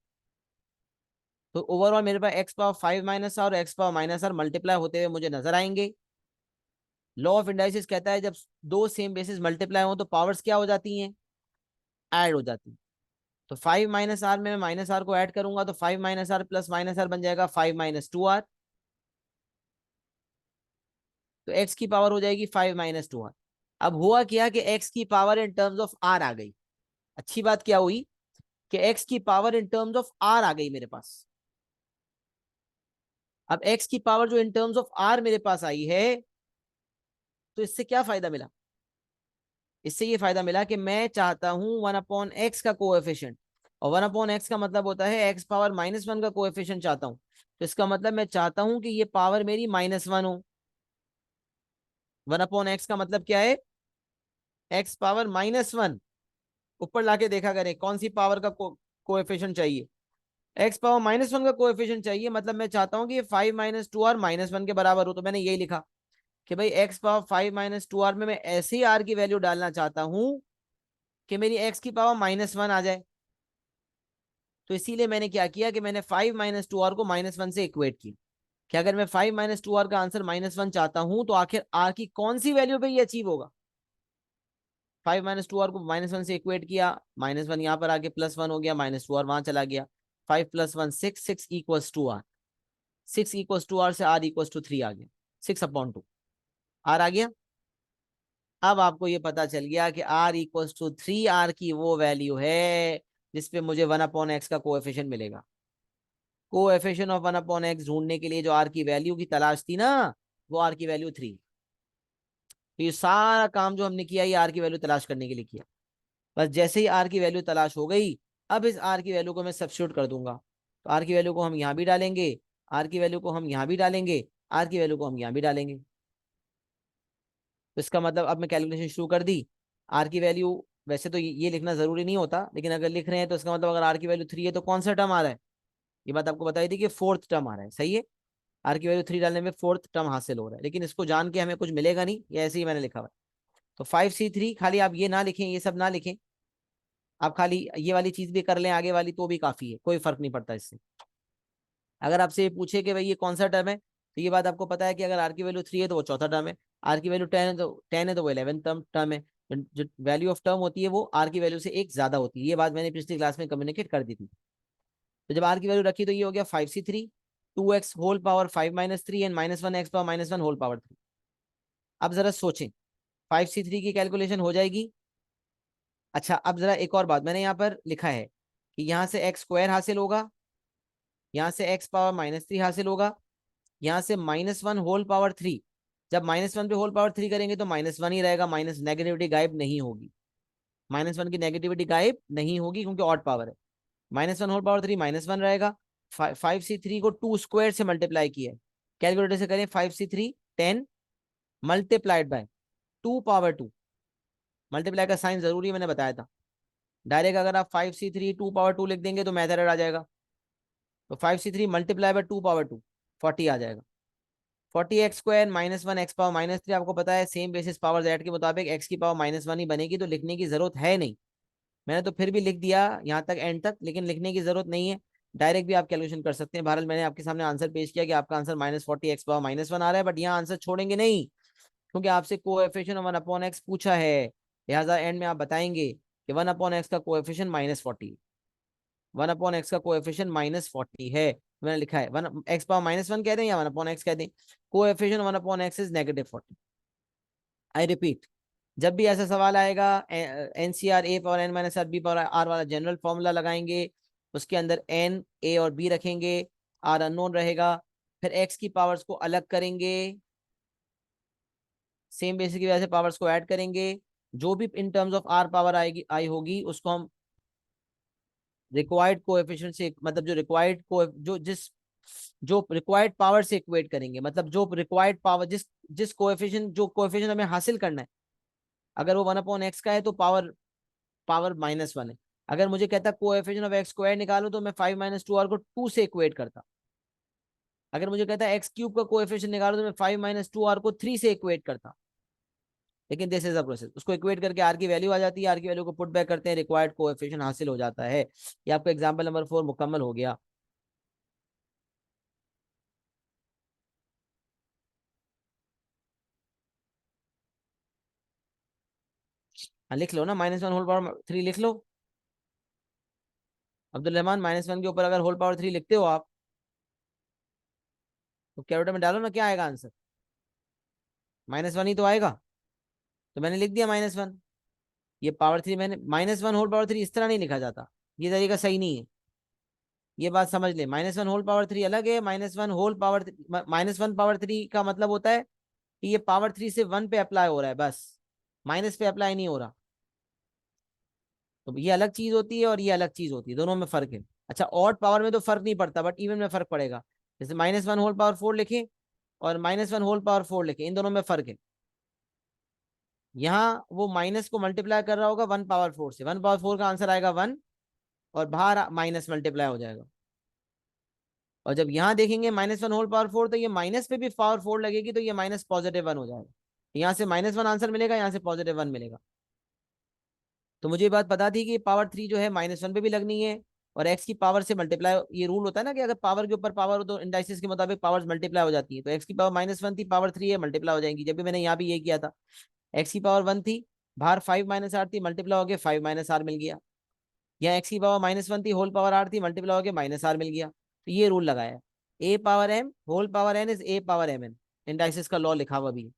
तो ओवरऑल मेरे पास x पावर 5 - और x पावर -r मल्टीप्लाई होते हुए मुझे नजर आएंगे। लॉ ऑफ इंडाइसिस कहता है जब दो सेम बेसिस मल्टीप्लाई हो तो पावर्स क्या हो जाती हैं, ऐड हो जाती हैं। तो 5 - r में मैं -r को ऐड करूंगा तो 5 - r प्लस -r बन जाएगा 5 - 2r। तो x की पावर हो जाएगी 5 - 2r। अब हुआ क्या कि x की power in terms of r आ गई। अच्छी बात क्या हुई कि x की power in terms of r आ गई मेरे पास। अब x की पावर जो इन टर्म्स ऑफ r मेरे पास आई है, तो इससे क्या फायदा मिला, इससे ये फायदा मिला कि मैं चाहता हूं 1/x का कोएफिशिएंट। और 1/x का मतलब होता है x पावर -1 का कोएफिशिएंट चाहता हूं। तो इसका मतलब मैं चाहता हूं कि ये पावर मेरी -1 हो। 1/x का मतलब क्या है, x पावर -1। ऊपर लाके देखा करें कौन सी पावर का कोएफिशिएंट चाहिए, x पावर -1 का कोएफिशिएंट चाहिए। मतलब मैं चाहता हूं कि ये 5 - 2r -1 के बराबर हो। तो मैंने यही लिखा कि भाई x पावर 5 - 2r में मैं ऐसी r की वैल्यू डालना चाहता हूं कि मेरी x की पावर -1 आ जाए। तो इसीलिए मैंने क्या किया कि मैंने 5 - 2r को -1 से इक्वेट किया कि अगर मैं 5 - 2r का आंसर -1 चाहता हूं तो आखिर r की कौन सी वैल्यू पे ये अचीव होगा। 5 - 2r को -1 से इक्वेट किया, -1 यहाँ पर आके +1 हो गया, -2r वहां चला गया। 5 + 1 6, 6 equals to r. 6 equals to r से r इक्वल्स टू 3 आ गया। 6/2 आर आ गया। अब आपको ये पता चल गया कि r इक्वल्स टू 3r की वो वैल्यू है जिसपे मुझे 1/x का कोएफिशिएंट मिलेगा। कोएफिशिएंट ऑफ 1/x ढूंढने के लिए जो r की वैल्यू की तलाश थी ना, वो r की वैल्यू 3। तो ये सारा काम जो हमने किया ये r की वैल्यू तलाश करने के लिए किया। बस जैसे ही r की वैल्यू तलाश हो गई, अब इस r की वैल्यू को मैं सब्स्टिट्यूट कर दूंगा। तो r की वैल्यू को हम यहाँ भी डालेंगे, r की वैल्यू को हम यहाँ भी डालेंगे, r की वैल्यू को हम यहाँ भी डालेंगे। तो इसका मतलब अब मैं कैलकुलेशन शुरू कर दी। r की वैल्यू, वैसे तो ये लिखना जरूरी नहीं होता, लेकिन अगर लिख रहे हैं तो इसका मतलब अगर r की वैल्यू 3 है तो कौन सा टर्म आ रहा है, ये बात आपको बताई थी कि फोर्थ टर्म आ रहा है। सही है, r की वैल्यू 3 डालने में फोर्थ टर्म हासिल हो रहा है। लेकिन इसको जान के हमें कुछ मिलेगा नहीं, ये ऐसे ही मैंने लिखा हुआ है। तो 5c3, खाली आप ये ना लिखें, ये सब ना लिखें, आप खाली ये वाली चीज भी कर लें आगे वाली तो भी काफी है, कोई फर्क नहीं पड़ता इससे। अगर आपसे ये पूछे कि भाई ये कौन सा टर्म है, तो ये बात आपको पता है कि अगर r की वैल्यू 3 है तो वो चौथा टर्म है, r की वैल्यू 10 है तो वो 11 टर्म है। जो वैल्यू ऑफ टर्म होती है वो r की वैल्यू से एक ज्यादा होती है। ये बात मैंने पिछली क्लास में कम्युनिकेट कर दी थी। तो जब r की वैल्यू रखी तो ये हो गया 5c3, 2x whole power 5 - 3 and -1x power -1 whole power 3। अब जरा सोचें, 5c3 की कैलकुलेशन हो जाएगी। अच्छा, अब जरा एक और बात मैंने यहाँ पर लिखा है कि यहाँ से x² हासिल होगा, यहाँ से x पावर -3 हासिल होगा, यहाँ से -1 होल पावर 3। जब -1 पे होल पावर 3 करेंगे तो -1 ही रहेगा, माइनस नेगेटिविटी गायब नहीं होगी। -1 की नेगेटिविटी गायब नहीं होगी क्योंकि ऑड पावर है। -1 होल पावर 3 -1 रहेगा। 5c3 को 2 स्क्वायर से मल्टीप्लाई किया है, कैलकुलेटर से करें 5c3 10 multiplied by 2 power 2। Multiply का साइन जरूरी है, मैंने बताया था। डायरेक्ट अगर आप 5c3 2 पावर 2 लिख देंगे तो मैथड एरर आ जाएगा। तो 5c3 मल्टीप्लाई बाय 2 पावर 2 40 आ जाएगा। 40x² -1 x पावर -3, आपको पता है सेम बेसिस पावर जेड के मुताबिक x की पावर -1 ही बनेगी, तो लिखने की जरूरत है नहीं। मैंने तो फिर भी लिख दिया यहाँ तक एंड तक, लेकिन लिखने की जरूरत नहीं है। डायरेक्ट भी आप कैलकुलेशन कर सकते हैं। बहरहाल मैंने आपके सामने आंसर पेश किया कि आपका आंसर -40 x पावर -1 आ रहा है, बट यहाँ आंसर छोड़ेंगे नहीं क्योंकि आपसे कोएफिशिएंट 1/x पूछा है। लिहाजा एंड में आप बताएंगे कि 1/x का कोएफिशिएंट -40, 1/x का कोएफिशिएंट -40 है। मैंने लिखा है 1 x पावर -1 कह दें या 1/x कह दें, coefficient 1/x is -40। I repeat, जब भी ऐसा सवाल आएगा nCr a power n - r b power r वाला जनरल फॉर्मूला लगाएंगे, उसके अंदर n a और b रखेंगे, r अननोन रहेगा, फिर x की पावर्स को अलग करेंगे, सेम बेसिस की वजह से पावर्स को ऐड करेंगे, जो भी इन टर्म्स ऑफ r पावर आएगी आई होगी उसको हम रिक्वायर्ड कोएफिशिएंट से, मतलब जो रिक्वायर्ड को जो जिस जो रिक्वायर्ड पावर से इक्वेट करेंगे, मतलब जो रिक्वायर्ड पावर जिस जिस कोएफिशिएंट जो कोएफिशिएंट हमें हासिल करना है, अगर वो 1/x का है तो पावर पावर -1 है, अगर मुझे कहता कोएफिशिएंट ऑफ एक्स स्क्वायर निकालो तो मैं 5 - 2r को 2 से इक्वेट करता। अगर मुझे कहता है एक्स क्यूब का कोएफिशिएंट निकालो तो मैं 5 - 2r को 3 से इक्वेट करता। लेकिन दिस इज अ प्रोसेस, उसको इक्वेट करके आर की वैल्यू आ जाती है, आर की वैल्यू को पुट बैक करते हैं, रिक्वायर्ड कोएफिशिएंट हासिल हो जाता है। ये आपका एग्जांपल नंबर 4 मुकम्मल हो गया। हाँ लिख लो ना, -1 होल पावर 3 लिख लो। अब्दुल रहमान, -1 के ऊपर अगर होल पावर 3 लिखते हो आप तो कैलकुलेटर में डालो ना, क्या आएगा आंसर? -1 ही तो आएगा। तो मैंने लिख दिया -1। ये पावर 3 मैंने -1 होल पावर 3 इस तरह नहीं लिखा जाता, ये तरीका सही नहीं है। ये बात समझ ले, -1 होल पावर 3 अलग है, -1 पावर 3 का मतलब होता है कि ये पावर 3 से 1 पे अप्लाई हो रहा है बस, माइनस पे अप्लाई नहीं हो रहा। तो ये अलग चीज होती है और ये अलग चीज होती है, दोनों में फर्क है। अच्छा, ऑड पावर में तो फर्क नहीं पड़ता, बट इवन में फर्क पड़ेगा। जैसे -1 होल पावर 4 लिखे और -1 होल पावर 4 लिखे, इन दोनों में फर्क है। यहाँ वो माइनस को मल्टीप्लाई कर रहा होगा 1 पावर 4 से, 1 पावर 4 का आंसर आएगा 1, और बाहर माइनस मल्टीप्लाई हो जाएगा। और जब यहाँ देखेंगे -1 होल पावर 4, तो ये माइनस पे भी पावर 4 लगेगी, तो ये माइनस +1 हो जाएगा। यहाँ से -1 आंसर मिलेगा, यहाँ से +1 मिलेगा। तो मुझे ये बात पता थी कि पावर 3 जो है -1 पे भी लगनी है, और एक्स की पावर से मल्टीप्लाई, ये रूल होता है ना कि अगर पावर के ऊपर पावर हो तो इंडाइसिस के मुताबिक पावर्स मल्टीप्लाई हो जाती है। तो एक्स की पावर -1 थी, पावर 3 है, मल्टीप्लाई हो जाएंगी। जब भी मैंने यहाँ भी ये किया था, एक्स की पावर 1 थी, बाहर 5 - r थी, मल्टीप्लाई हो गया 5 - r मिल गया। यहाँ एक्स की पावर -1 थी, होल पावर r थी, मल्टीप्लाई हो गया -r मिल गया। तो ये रूल लगाया, a power m whole power n is a power m n, indices का लॉ लिखा हुआ भी है।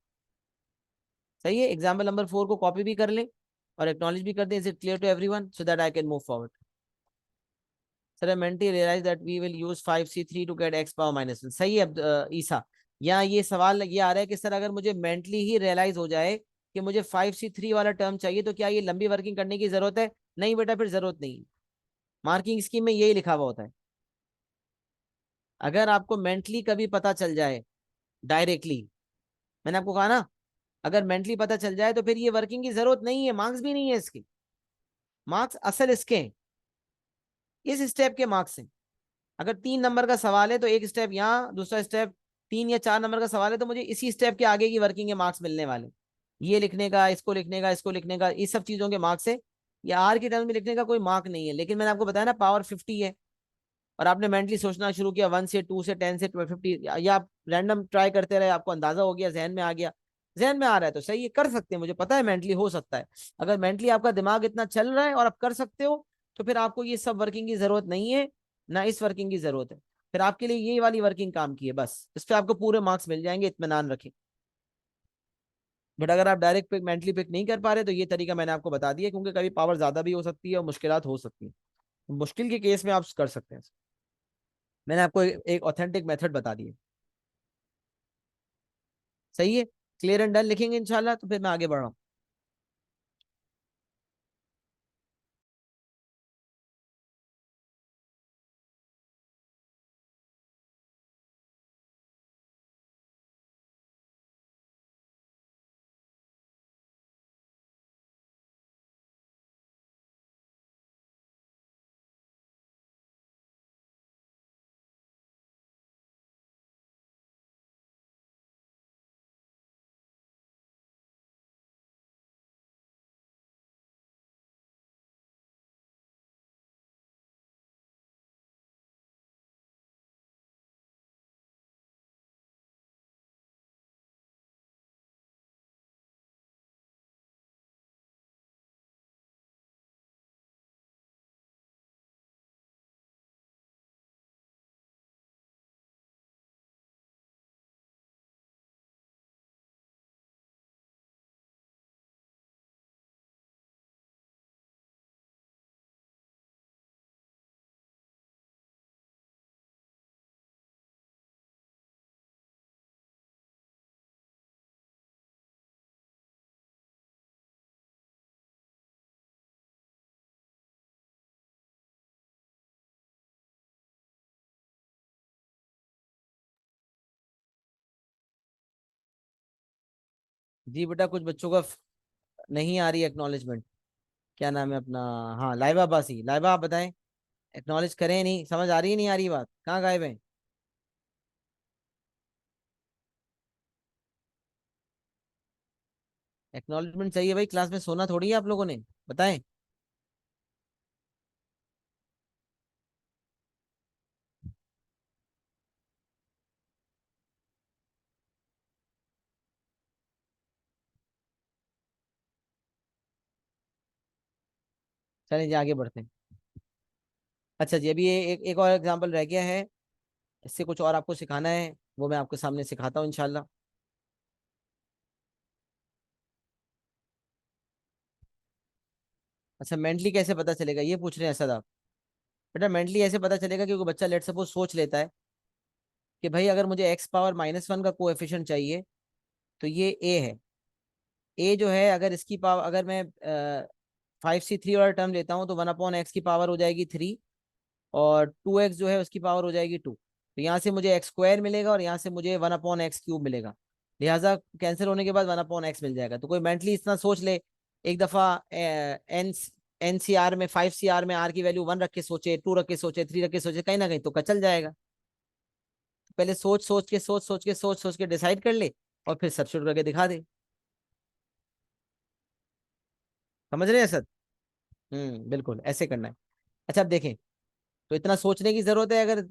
सही है। एग्जाम्पल नंबर 4 को कॉपी भी कर लें और एक्नॉलेज भी कर दें, is it clear to everyone, so that I can move forward. Sir, I mentally realized that we will use 5c3 to get x power -1। सही है ईसा। यहाँ ये सवाल ये आ रहा है कि सर अगर मुझे मेंटली ही रियलाइज हो जाए कि मुझे 5c3 वाला टर्म चाहिए, तो क्या ये लंबी वर्किंग करने की जरूरत है? नहीं बेटा, फिर जरूरत नहीं। मार्किंग स्कीम में यही लिखा हुआ होता है। अगर आपको मेंटली कभी पता चल जाए डायरेक्टली, मैंने आपको कहा ना, अगर मेंटली पता चल जाए तो फिर ये वर्किंग की जरूरत नहीं है, मार्क्स भी नहीं है इसके। मार्क्स असल इसके हैं, इस स्टेप के मार्क्स हैं। अगर 3 नंबर का सवाल है तो एक स्टेप यहाँ, दूसरा स्टेप, 3 या 4 नंबर का सवाल है तो मुझे इसी स्टेप के आगे की वर्किंग के मार्क्स मिलने वाले। ये लिखने का, इसको लिखने का, इसको लिखने का, इस सब चीजों के मार्क्स है। ये आर की टर्म में लिखने का कोई मार्क नहीं है। लेकिन मैंने आपको बताया ना, पावर 50 है, और आपने मेंटली सोचना शुरू किया 1 से 2 से 10 से 50, या आप रैंडम ट्राई करते रहे, आपको अंदाजा हो गया, जहन में आ गया, जहन में आ रहा है तो सही है, कर सकते हैं, मुझे पता है मेंटली हो सकता है। अगर मेंटली आपका दिमाग इतना चल रहा है और आप कर सकते हो, तो फिर आपको ये सब वर्किंग की जरूरत नहीं है, ना इस वर्किंग की जरूरत है। फिर आपके लिए ये वाली वर्किंग काम की है बस, इस पर आपको पूरे मार्क्स मिल जाएंगे, इत्मीनान रखें। बट अगर आप डायरेक्ट पिक मेंटली पिक नहीं कर पा रहे, तो ये तरीका मैंने आपको बता दिया, क्योंकि कभी पावर ज्यादा भी हो सकती है और मुश्किलात हो सकती है। मुश्किल के केस में आप कर सकते हैं। मैंने आपको एक ऑथेंटिक मेथड बता दी है। सही है। क्लियर एंड डन लिखेंगे इंशाल्लाह, तो फिर मैं आगे बढ़ रहा हूँ। जी बेटा, कुछ बच्चों का नहीं आ रही एक्नॉलेजमेंट। क्या नाम है अपना? हाँ, लाइबा अब्बासी। लाइबा आप बताएं। एक्नॉलेज करें, नहीं समझ आ रही है, नहीं आ रही बात, कहाँ गायब है? एक्नॉलेजमेंट चाहिए भाई, क्लास में सोना थोड़ी है आप लोगों ने। बताएं। चलें जी, आगे बढ़ते हैं। अच्छा जी, अभी ये एक और एग्जांपल रह गया है। इससे कुछ और आपको सिखाना है, वो मैं आपके सामने सिखाता हूँ इंशाल्लाह। अच्छा, मेंटली कैसे पता चलेगा ये पूछ रहे हैं असद आप? बेटा, मेंटली ऐसे पता चलेगा कि कोई बच्चा लेट सपोज सोच लेता है कि भाई अगर मुझे एक्स पावर -1 का कोएफिशिएंट चाहिए तो ये ए है। ए जो है, अगर इसकी पावर, अगर मैं 5c3 वाला टर्म लेता हूँ तो 1/x की पावर हो जाएगी 3, और 2x जो है उसकी पावर हो जाएगी 2। तो यहाँ से मुझे एक्स स्क्वायर मिलेगा और यहाँ से मुझे 1/x³ मिलेगा। लिहाजा कैंसिल होने के बाद 1/x मिल जाएगा। तो कोई मेंटली इतना सोच ले एक दफा, एन सी आर में, 5 CR में आर की वैल्यू 1 रख के सोचे, 2 रख के सोचे, 3 रख के सोचे, कहीं ना कहीं तो कचल जाएगा। पहले सोच सोच के डिसाइड कर ले, और फिर सब्स्टिट्यूट करके दिखा दे। समझ रहे हैं सर? बिल्कुल ऐसे करना है। अच्छा, अब देखें। तो इतना सोचने की जरूरत है, अगर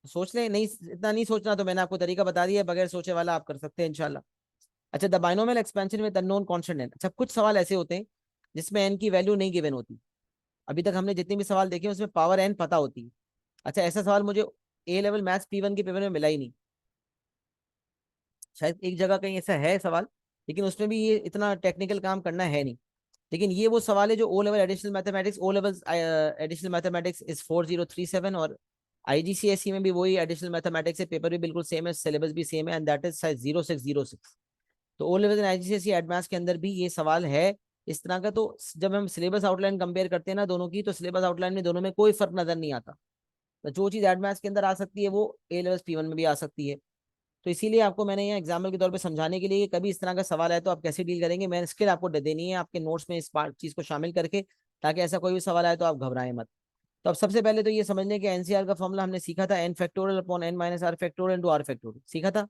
सोच ले, नहीं इतना नहीं सोचना तो मैंने आपको तरीका बता दिया है, बगैर सोचे वाला आप कर सकते हैं इंशाल्लाह। अच्छा, द बाइनोमियल एक्सपेंशन में अननोन कांस्टेंट है। अच्छा, कुछ सवाल ऐसे होते हैं जिसमें एन की वैल्यू नहीं गिवन होती। अभी तक हमने जितने भी सवाल देखे उसमें पावर एन पता होती है। अच्छा, ऐसा सवाल मुझे A लेवल मैथ्स P1 के पेपर में मिला ही नहीं। शायद एक जगह कहीं ऐसा है सवाल, लेकिन उसमें भी ये इतना टेक्निकल काम करना है नहीं। लेकिन ये वो सवाल है जो O level additional mathematics is 4037, और IGCSE में भी वही एडिशनल मैथमेटिक्स है, पेपर भी बिल्कुल सेम है, सिलेबस भी सेम है, एंड दैट इज साइज 0606। तो O level and IGCSE advance के अंदर भी ये सवाल है इस तरह का। तो जब हम सिलेबस आउटलाइन कंपेयर करते हैं ना दोनों की, तो सिलेबस आउटलाइन में दोनों में कोई फर्क नजर नहीं आता। तो जो चीज एडवांस के अंदर आ सकती है वो A लेवल P1 में भी आ सकती है। तो इसीलिए आपको मैंने यहाँ एग्जाम्पल के तौर पे समझाने के लिए कि कभी इस तरह का सवाल है तो आप कैसे डील करेंगे, मैंने स्किल आपको दे देनी है आपके नोट्स में इस पार्ट चीज को शामिल करके, ताकि ऐसा कोई भी सवाल आए तो आप घबराएं मत। तो अब सबसे पहले तो ये समझने के एनसीआर का फॉर्मूला हमने सीखा था, n factorial upon n - r factorial सीखा था।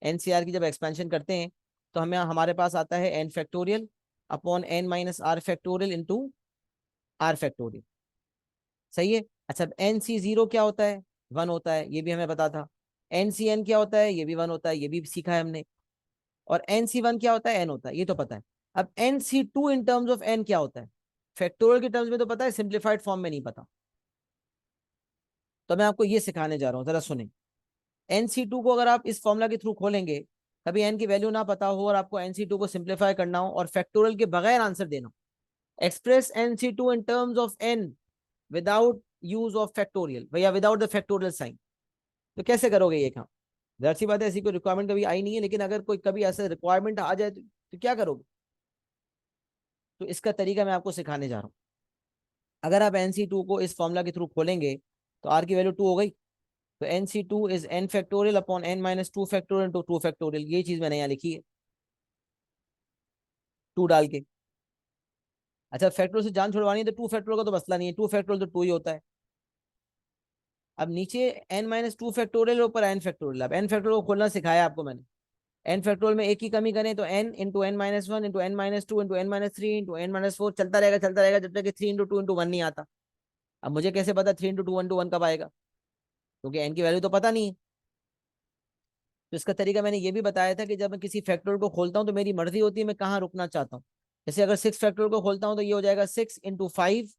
एनसीआर की जब एक्सपेंशन करते हैं तो हमें हमारे पास आता है n factorial upon n - r factorial. सही है। अच्छा, NC0 क्या होता है? 1 होता है, ये भी हमें पता था। NCN क्या होता है? ये भी 1 होता है, ये भी सीखा है हमने। और NC1 क्या होता है? n होता है, ये तो पता है। अब NC2 in terms of n क्या होता है? फैक्टोरियल के टर्म्स में तो पता है, सिंप्लीफाइड फॉर्म में नहीं पता। तो मैं आपको ये सिखाने जा रहा हूँ, जरा सुने। NC2 को अगर आप इस फॉर्मूला के थ्रू खोलेंगे, कभी n की वैल्यू ना पता हो और आपको NC2 को सिंप्लीफाई करना हो और फैक्टोरियल के बगैर आंसर देना हो, express NC2 in terms of n without use of factorial, भैया विदाउट द फैक्टोरियल साइन, तो कैसे करोगे ये काम? जाहिर सी बात है, ऐसी कोई रिक्वायरमेंट कभी आई नहीं है, लेकिन अगर कोई कभी ऐसा रिक्वायरमेंट आ जाए तो क्या करोगे? तो इसका तरीका मैं आपको सिखाने जा रहा हूँ। अगर आप NC2 को इस फॉर्मूला के थ्रू खोलेंगे तो r की वैल्यू 2 हो गई। तो NC2 is n factorial upon n - 2 factorial into 2 factorial, ये चीज मैंने यहाँ लिखी है 2 डाल के। अच्छा, फैक्टोरियल से जान छुड़वानी है तो 2 फैक्टोरियल का तो मसला नहीं है, 2 फैक्टोरियल तो 2 ही होता है। अब नीचे n - 2 फैक्टोरियल, ऊपर n फैक्टोरियल। अब n फैक्टोरियल को खोलना सिखाया आपको मैंने। एन फैक्टोरियल में एक ही कमी करें तो n × n - 1 × n - 2 × n - 3 × n - 4 चलता रहेगा जब तक कि 3 × 2 × 1 नहीं आता। अब मुझे कैसे पता 3 × 2 × 1 कब आएगा? क्योंकि n की वैल्यू तो पता नहीं है। तो इसका तरीका मैंने ये भी बताया था कि जब मैं किसी फैक्टोरियल को खोलता हूँ तो मेरी मर्जी होती है मैं कहाँ रुकना चाहता हूँ। जैसे अगर 6 फैक्टोरियल को खोलता हूँ तो ये हो जाएगा 6 × 5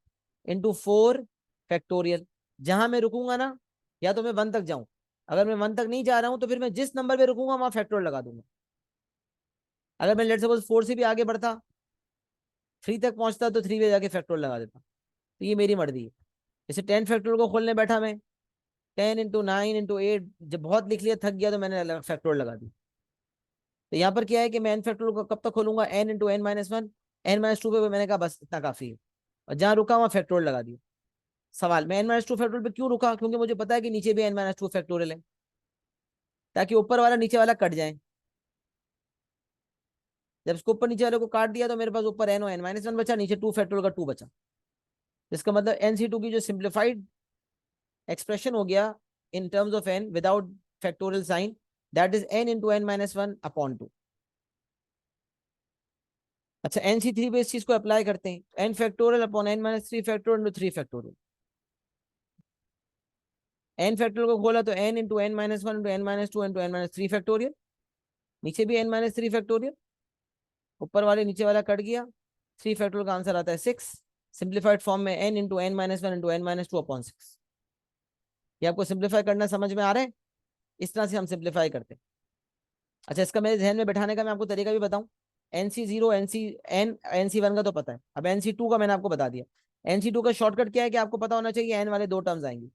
× 4 फैक्टोरियल। जहां मैं रुकूंगा ना, या तो मैं 1 तक जाऊं, अगर मैं 1 तक नहीं जा रहा हूं तो फिर मैं जिस नंबर पे रुकूंगा वहां फैक्टोरियल लगा दूंगा। अगर मैं लेट सपोज 4 से भी आगे बढ़ता, 3 तक पहुंचता, तो 3 पे जाके फैक्टोरियल लगा देता। तो ये मेरी मर्जी है। जैसे 10 फैक्टोरियल को खोलने बैठा मैं, 10 × 9 × 8, जब बहुत लिख लिया थक गया तो मैंने फैक्टोरियल लगा दी। तो यहाँ पर क्या है कि मैं एन फैक्टोरियल को कब तक खोलूंगा? n × n - 1, n - 2 पे मैंने कहा बस इतना काफी है, और जहां रुका वहां फैक्टोरियल लगा दिया। सवाल, मैं n - 2 फैक्टोरियल पे क्यों रुका? क्योंकि मुझे पता है कि नीचे भी n - 2 फैक्टोरियल है, ताकि ऊपर वाला नीचे वाला कट जाए। जब इसको ऊपर नीचे वाले को काट दिया तो मेरे पास ऊपर n और n-1 बचा, नीचे 2 फैक्टोरियल का 2 बचा। इसका मतलब NC2 की जो सिंप्लीफाइड एक्सप्रेशन हो गया in terms of n without factorial sign, that is n into n-1 upon 2। अच्छा NC3 पे इस चीज को अप्लाई करते हैं, n factorial upon n-3 factorial into 3 factorial. n factorial को खोला तो n into n-1 into n-2 into n-3 factorial, नीचे भी n-3 फैक्टोरियल, ऊपर वाले नीचे वाला कट गया, 3 फैक्टोरियल का आंसर आता है 6। सिंप्लीफाइड फॉर्म में n into n-1 into n-2 upon 6। ये आपको सिंप्लीफाई करना समझ में आ रहा है? इस तरह से हम सिंप्लीफाई करते हैं। अच्छा इसका मेरे ध्यान में बैठाने का मैं आपको तरीका भी बताऊं। NC0 NC1 का तो पता है, अब NC2 का मैंने आपको बता दिया। NC2 का शॉर्टकट क्या है कि आपको पता होना चाहिए n वाले दो टर्म्स आएंगे,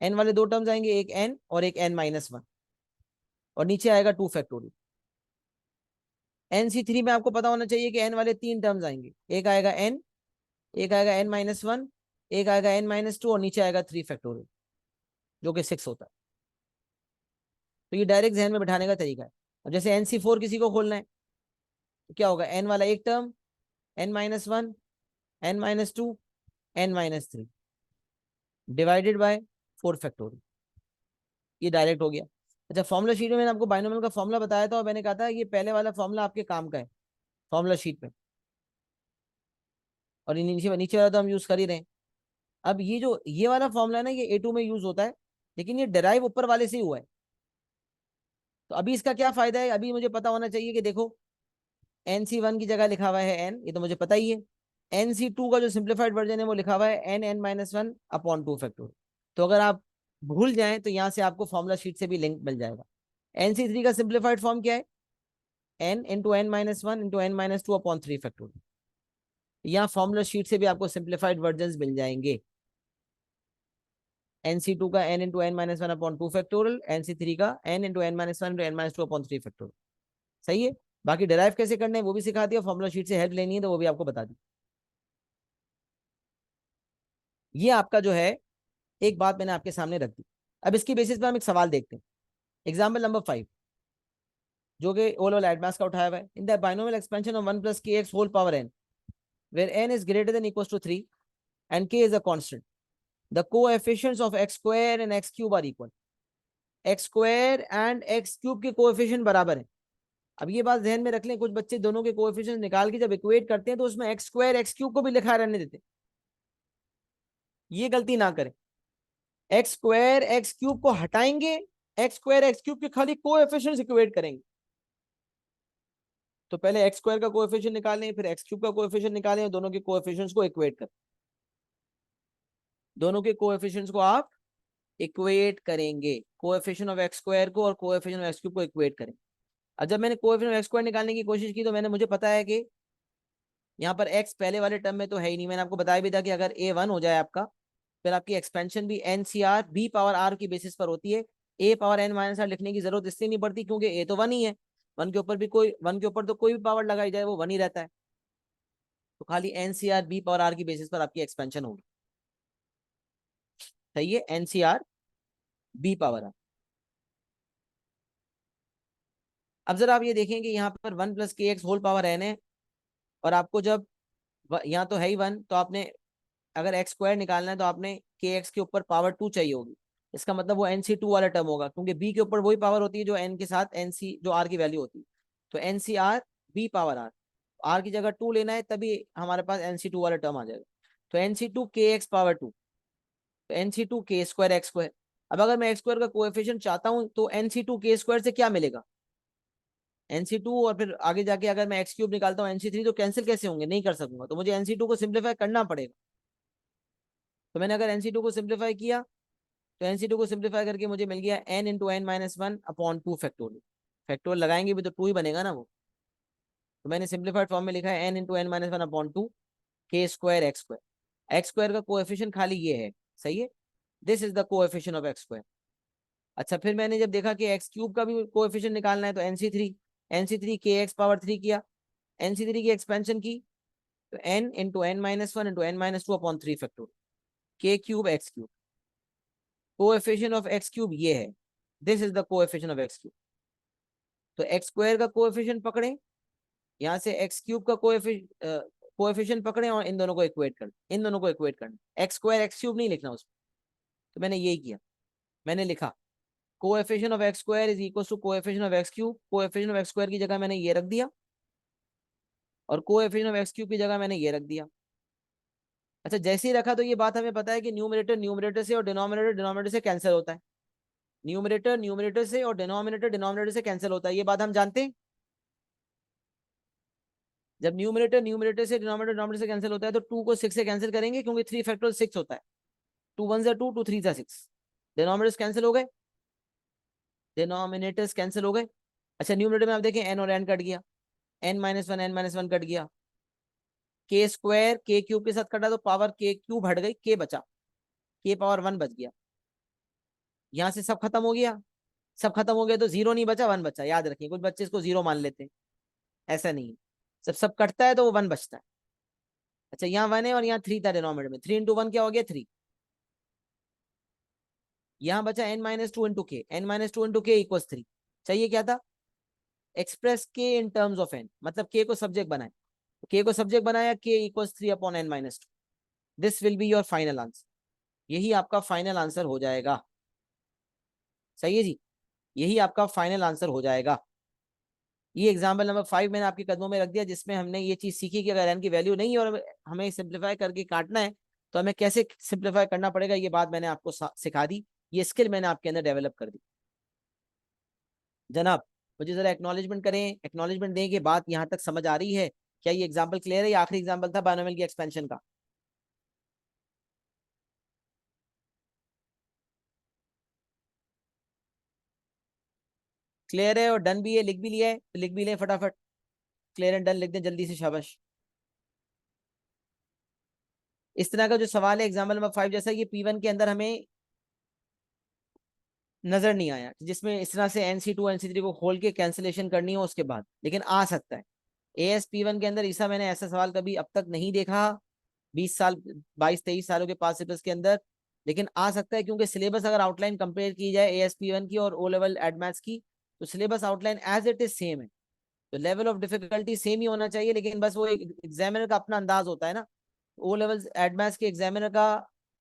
n वाले दो टर्म्स आएंगे, एक n और एक n-1, और नीचे आएगा 2 फैक्टोरियल। NC3 में आपको पता होना चाहिए कि n वाले तीन टर्म्स आएंगे, एक आएगा n, एक आएगा n-1, एक आएगा n-2 और नीचे आएगा 3 फैक्टोरियल जो कि 6 होता है। तो ये डायरेक्ट ध्यान में बैठाने का तरीका है। अब जैसे NC4 किसी को खोलना है तो क्या होगा, n वाला एक term, n-1, n-2, n-3 divided by 4 factorial, ये डायरेक्ट हो गया। अच्छा फॉर्मुला शीट में मैंने आपको बाइनोमियल का फॉर्मुला बताया था और मैंने कहा था ये पहले वाला फॉर्मुला आपके काम का है फॉर्मुला शीट में, और नीचे नीचे वाला तो हम यूज कर ही रहे हैं। अब ये जो ये वाला फॉर्मुला है ना, ये A2 में यूज होता है, लेकिन ये डिराइव ऊपर वाले से ही हुआ है। तो अभी इसका क्या फायदा है, अभी मुझे पता होना चाहिए कि देखो NC1 की जगह लिखा हुआ है n, ये तो मुझे पता ही है। NC2 का जो सिंप्लीफाइड वर्जन है वो लिखा हुआ है n-1 अपॉन 2 फैक्टोरियल। तो अगर आप भूल जाएं तो यहाँ से आपको फॉर्मुला शीट से भी लिंक मिल जाएगा। NC3 का सिंप्लीफाइड फॉर्म क्या है, n into n-1 into n-2 upon 3 factorial. यहाँ फॉर्मुला शीट से भी आपको सिंप्लीफाइड वर्जन मिल जाएंगे। NC2 का n into n-1 upon 2 factorial, NC3 का n into n-1 into n-2 upon 3 factorial. सही है। बाकी डिराइव कैसे करने हैं वो भी सिखा दिया, फॉर्मुला शीट से हेल्प लेनी है तो वो भी आपको बता दी। ये आपका जो है एक बात मैंने आपके सामने रख दी। अब इसकी बेसिस पे हम एक सवाल देखते हैं। एग्जाम्पल नंबर 5 जो कि ओ लेवल एडवांस का उठाया हुआ है। In the binomial expansion of 1 plus k x whole power n where n is greater than equals to 3 and k is a constant, the coefficients of x square and x cube are equal। x square and x cube के coefficient बराबर है। अब ये बात ध्यान में रख लें, कुछ बच्चे दोनों के कोएफिशिएंट निकाल के जब इक्वेट करते हैं तो उसमें x स्क्वायर x क्यूब को भी लिखा रहने देते हैं। ये गलती ना करें, एक्स स्क्वायर एक्स क्यूब को हटाएंगे, एक्स स्क्वायर एक्स क्यूब के खाली कोएफिशिएंट्स इक्वेट करेंगे। तो पहले एक्स स्क्वायर का कोएफिशिएंट निकालें, फिर एक्स क्यूब का कोएफिशिएंट निकालें, दोनों के कोएफिशिएंट्स को इक्वेट करें। दोनों के कोएफिशिएंट्स को आप इक्वेट करेंगे, कोएफिशिएंट ऑफ एक्स स्क्वायर को और कोएफिशिएंट ऑफ एक्स क्यूब को इक्वेट करें। अब जब मैंने कोएफिशिएंट ऑफ एक्स स्क्वायर निकालने की कोशिश की तो मुझे पता है कि यहाँ पर एक्स पहले वाले टर्म में तो है ही नहीं। मैंने आपको बताया भी था कि अगर A1 हो जाए आपका, फिर आपकी एक्सपेंशन भी NCR B पावर R की बेसिस पर होती है। A पावर n-r लिखने की जरूरत इसलिए नहीं पड़ती क्योंकि A तो 1 ही है, 1 के ऊपर भी वन के ऊपर तो कोई भी पावर लगाई जाए वो 1 ही रहता है। तो खाली NCR B पावर R की बेसिस पर आपकी एक्सपेंशन होगी। सही है, NCR B पावर R। अब जरा आप ये देखें कि यहाँ पर 1 plus k x whole power n है, और आपको जब यहाँ तो है ही 1, तो आपने अगर एक्स स्क्वायर निकालना है तो आपने के एक्स के ऊपर पावर 2 चाहिए होगी। इसका मतलब वो NC2 वाला टर्म होगा, क्योंकि बी के ऊपर वही पावर होती है जो n के साथ NC जो r की वैल्यू होती है। तो NCR B power R, R की जगह 2 लेना है तभी हमारे पास NC2 वाला टर्म आ जाएगा। तो NC2 के एक्स पावर 2, तो NC2 के स्क्वायर एक्स स्क्वायर। अब अगर मैं एक्स स्क्वायर का कोएफिशिएंट चाहता हूं तो NC2 के स्क्वायर से क्या मिलेगा, NC2, और फिर आगे जाके अगर मैं एक्स क्यूब निकालता हूँ NC3 तो कैंसिल कैसे होंगे, नहीं कर सकूंगा, तो मुझे NC2 को सिंप्लीफाई करना पड़ेगा। तो मैंने अगर NC2 को सिंप्लीफाई किया तो NC2 को सिंप्लीफाई करके मुझे मिल गया n into n-1 upon 2 factorial. Factorial लगाएंगे भी तो 2 ही बनेगा ना वो। तो मैंने सिंप्लीफाइड फॉर्म में लिखा है n इंटू n-1 अपॉन 2 के square x square. X square का कोएफिशिएंट खाली ये है, सही है, this is the coefficient of x square. अच्छा फिर मैंने जब देखा कि एक्स क्यूब का भी कोएफिशिएंट निकालना है तो NC3 के एक्स पावर 3 किया, NC3 की एक्सपेंशन की, तो n into n-1 into n-2 upon 3 factorial k cube x cube. Coefficient of x cube ये है, this is the coefficient of x cube. तो एक्स स्क्वायर का कोएफिशिएंट पकड़े यहाँ से एक्स क्यूब का कोएफिशिएंट पकड़े और इन दोनों को इक्वेट कर, इन दोनों को इक्वेट करना, एक्स स्क्वायर एक्स क्यूब नहीं लिखना उसमें। तो मैंने यही किया, मैंने लिखा coefficient of x square is equal to coefficient of x cube. Coefficient of x square की जगह मैंने ये रख दिया और कोएफिशिएंट ऑफ एक्स क्यूब की जगह मैंने ये रख दिया। अच्छा, जैसे ही रखा तो ये बात हमें पता है कि न्यूमरेटर न्यूमरेटर से और डिनोमिनेटर डिनोमिनेटर से कैंसिल होता है, न्यूमरेटर न्यूमरेटर से और डिनोमिनेटर डिनोमिनेटर से कैंसिल होता है, ये बात हम जानते हैं। जब न्यूमरेटर न्यूमरेटर से डिनोमिनेटर डिनोमिनेटर से कैंसिल होता है तो 2 को 6 से कैंसिल करेंगे क्योंकि 3 फैक्टोरियल 6 होता है। 2 1 2, 2 3 6, डिनोमिनेटर्स कैंसिल हो गए, डिनोमिनेटर्स कैंसिल हो गए। अच्छा, न्यूमरेटर में आप देखें एन और एन कट गया, n-1 कट गया, के स्क्वायर के क्यूब के साथ कटा तो पावर के क्यूब हट गई, के बचा, के पावर 1 बच गया। यहाँ से सब खत्म हो गया, सब खत्म हो गया तो जीरो नहीं बचा, 1 बचा। याद रखिए कुछ बच्चे इसको जीरो मान लेते हैं, ऐसा नहीं है, जब सब कटता है तो वो 1 बचता है। अच्छा, यहाँ 1 है और यहाँ 3 था डिनोमिनेटर में, 3 इंटू 1 क्या हो गया 3। यहाँ बचा n-2 इंटू के, n-2 इंटू के इक्वल 3। चाहिए क्या था, एक्सप्रेस के इन टर्म्स ऑफ n, मतलब के को सब्जेक्ट बनाए, के को सब्जेक्ट बनाया, के equal 3 upon n-2। This will be your final answer, यही आपका फाइनल आंसर हो जाएगा। सही है जी, यही आपका फाइनल आंसर हो जाएगा। ये एग्जाम्पल नंबर 5 मैंने आपके कदमों में रख दिया, जिसमें हमने ये चीज सीखी कि अगर n की वैल्यू नहीं है और हमें सिंप्लीफाई करके काटना है तो हमें कैसे सिंप्लीफाई करना पड़ेगा, ये बात मैंने आपको सिखा दी, ये स्किल मैंने आपके अंदर डेवलप कर दी। जनाब, मुझे जरा एक्नॉलेजमेंट करें, एक्नॉलेजमेंट दें कि बात यहाँ तक समझ आ रही है क्या, ये एग्जाम्पल क्लियर है, ये आखिरी एग्जाम्पल था बायनोमियल की एक्सपेंशन का। क्लियर है और डन भी है, लिख भी लिया है तो लिख भी लें फटाफट, क्लियर एंड डन लिख दें जल्दी से, शाबाश। इस तरह का जो सवाल है एग्जाम्पल नंबर 5 जैसा, ये P1 के अंदर हमें नजर नहीं आया, जिसमें इस तरह से NC2 NC3 को खोल के कैंसिलेशन करनी हो उसके बाद, लेकिन आ सकता है। ASP1 के अंदर ईसा मैंने ऐसा सवाल कभी अब तक नहीं देखा 20 साल 22-23 सालों के पास सिलेबस के अंदर, लेकिन आ सकता है क्योंकि सिलेबस अगर आउटलाइन कंपेयर की जाए ASP1 की और ओ लेवल एडमैथ्स की, तो syllabus outline as it is same है, तो लेवल ऑफ डिफिकल्टी सेम ही होना चाहिए, लेकिन बस वो एक एग्जामिनर का अपना अंदाज होता है ना। ओ लेवल एडमैथ्स के एग्जामिनर का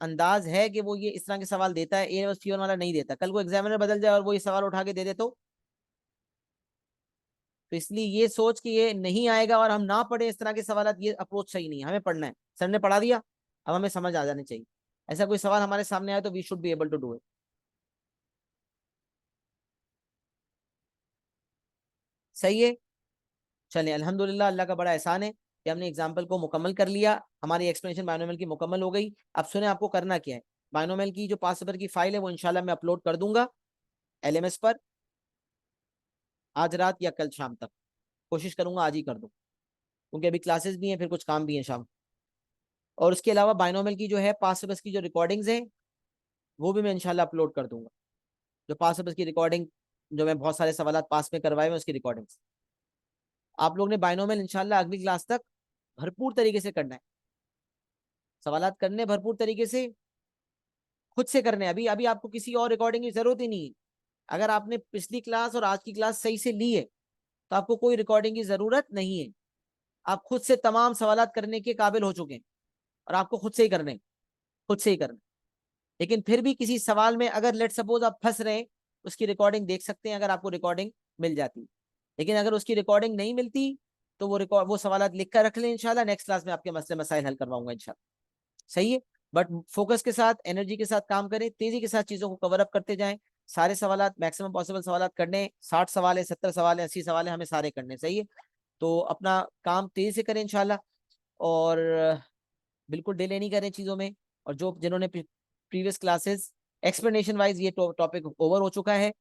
अंदाज है कि वो ये इस तरह के सवाल देता है, ए लेवल P1 वाला नहीं देता, कल को एग्जामिनर बदल जाए और वो ये सवाल उठा के दे दे तो इसलिए ये सोच कि ये नहीं आएगा और हम ना पढ़े इस तरह के सवाल, ये अप्रोच सही नहीं है, हमें पढ़ना है, सर ने पढ़ा दिया अब हमें समझ आ जानी चाहिए, ऐसा कोई सवाल हमारे सामने आए तो we should be able to do it. सही है, चलिए अल्हम्दुलिल्लाह, अल्लाह का बड़ा एहसान है कि हमने एग्जाम्पल को मुकम्मल कर लिया, हमारी एक्सप्लेनेशन बायनोमियल की मुकम्मल हो गई। अब सुने आपको करना क्या है, बायनोमियल की जो पास पेपर की फाइल है वो इंशाल्लाह मैं अपलोड कर दूंगा LMS पर, आज रात या कल शाम तक, कोशिश करूंगा आज ही कर दूं, क्योंकि अभी क्लासेस भी हैं फिर कुछ काम भी है शाम। और उसके अलावा बायनोमियल की जो है पास पेपर्स की जो रिकॉर्डिंग्स हैं वो भी मैं इंशाल्लाह अपलोड कर दूंगा, जो पास पेपर्स की रिकॉर्डिंग, जो मैं बहुत सारे सवाल पास में करवाए हैं उसकी रिकॉर्डिंग्स, आप लोग ने बायनोमियल इंशाल्लाह अगली क्लास तक भरपूर तरीके से करना है, सवालात करने भरपूर तरीके से, खुद से करने, अभी अभी आपको किसी और रिकॉर्डिंग की जरूरत ही नहीं है। अगर आपने पिछली क्लास और आज की क्लास सही से ली है तो आपको कोई रिकॉर्डिंग की जरूरत नहीं है, आप खुद से तमाम सवालात करने के काबिल हो चुके हैं और आपको खुद से ही करने, खुद से ही करना। लेकिन फिर भी किसी सवाल में अगर लेट सपोज आप फंस रहे हैं, उसकी रिकॉर्डिंग देख सकते हैं अगर आपको रिकॉर्डिंग मिल जाती, लेकिन अगर उसकी रिकॉर्डिंग नहीं मिलती तो वो सवाल लिख कर रख लें, इंशाल्लाह नेक्स्ट क्लास में आपके मसले मसाइल हल करवाऊंगा इंशाल्लाह। सही है, बट फोकस के साथ एनर्जी के साथ काम करें, तेजी के साथ चीजों को कवर अप करते जाएं, सारे सवाल मैक्सिमम पॉसिबल सवाल करने, 60 सवाल है 70 सवाल है 80 सवाल है, हमें सारे करने। सही है, तो अपना काम तेजी से करें इंशाल्लाह, और बिल्कुल डिले नहीं करें चीज़ों में। और जो जिन्होंने प्रीवियस क्लासेस एक्सप्लेनेशन वाइज ये टॉपिक ओवर हो चुका है,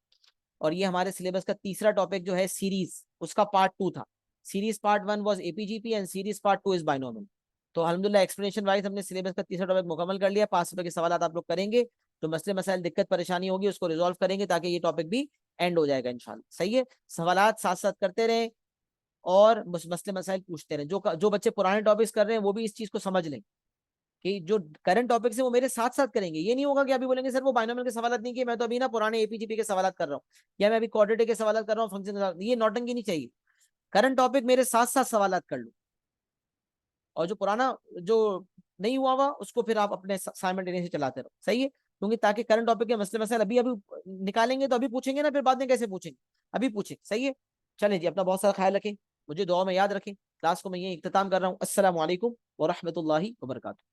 और ये हमारे सिलेबस का तीसरा टॉपिक जो है सीरीज, उसका पार्ट 2 था। Series part 1 was AP GP and series part 2 is binomial. तो अल्हम्दुलिल्लाह एक्सप्लेनेशन वाइज हमने सिलेबस का तीसरा टॉपिक मुकम्मल कर लिया, 5 रुपए के सवाल आप लोग करेंगे तो मसले मसाइल दिक्कत परेशानी होगी उसको रिजॉल्व करेंगे ताकि ये टॉपिक भी एंड हो जाएगा इंशाल्लाह। सही है, सवालात साथ साथ करते रहें और मसले मसाइल पूछते रहें, जो बच्चे पुराने टॉपिक्स कर रहे हैं वो भी इस चीज को समझ लें कि जो करंट टॉपिक्स है वो मेरे साथ साथ करेंगे। ये नहीं होगा कि अभी बोलेंगे सर वो बाइनोमियल के सवाल नहीं किए, मैं तो अभी ना पुराने एपीजीपी के सवाल कर रहा हूँ या मैं अभी क्वाड्रेटिक के सवाल कर रहा हूँ, फंक्शन, ये नौटंकी नहीं चाहिए। करंट टॉपिक मेरे साथ साथ सवालात कर लो, और जो पुराना जो नहीं हुआ हुआ उसको फिर आप अपने साइमल्टेनियसली चलाते रहो, सही है, क्योंकि ताकि करंट टॉपिक के मसले मसाइल अभी अभी निकालेंगे तो अभी पूछेंगे ना, फिर बाद में कैसे पूछेंगे, अभी पूछे, सही है। चलें जी, अपना बहुत सारा ख्याल रखें, मुझे दुआ में याद रखें। क्लास को मैं ये इख्तिताम कर रहा हूँ। अस्सलाम वालेकुम व रहमतुल्लाहि व बरकातुहू।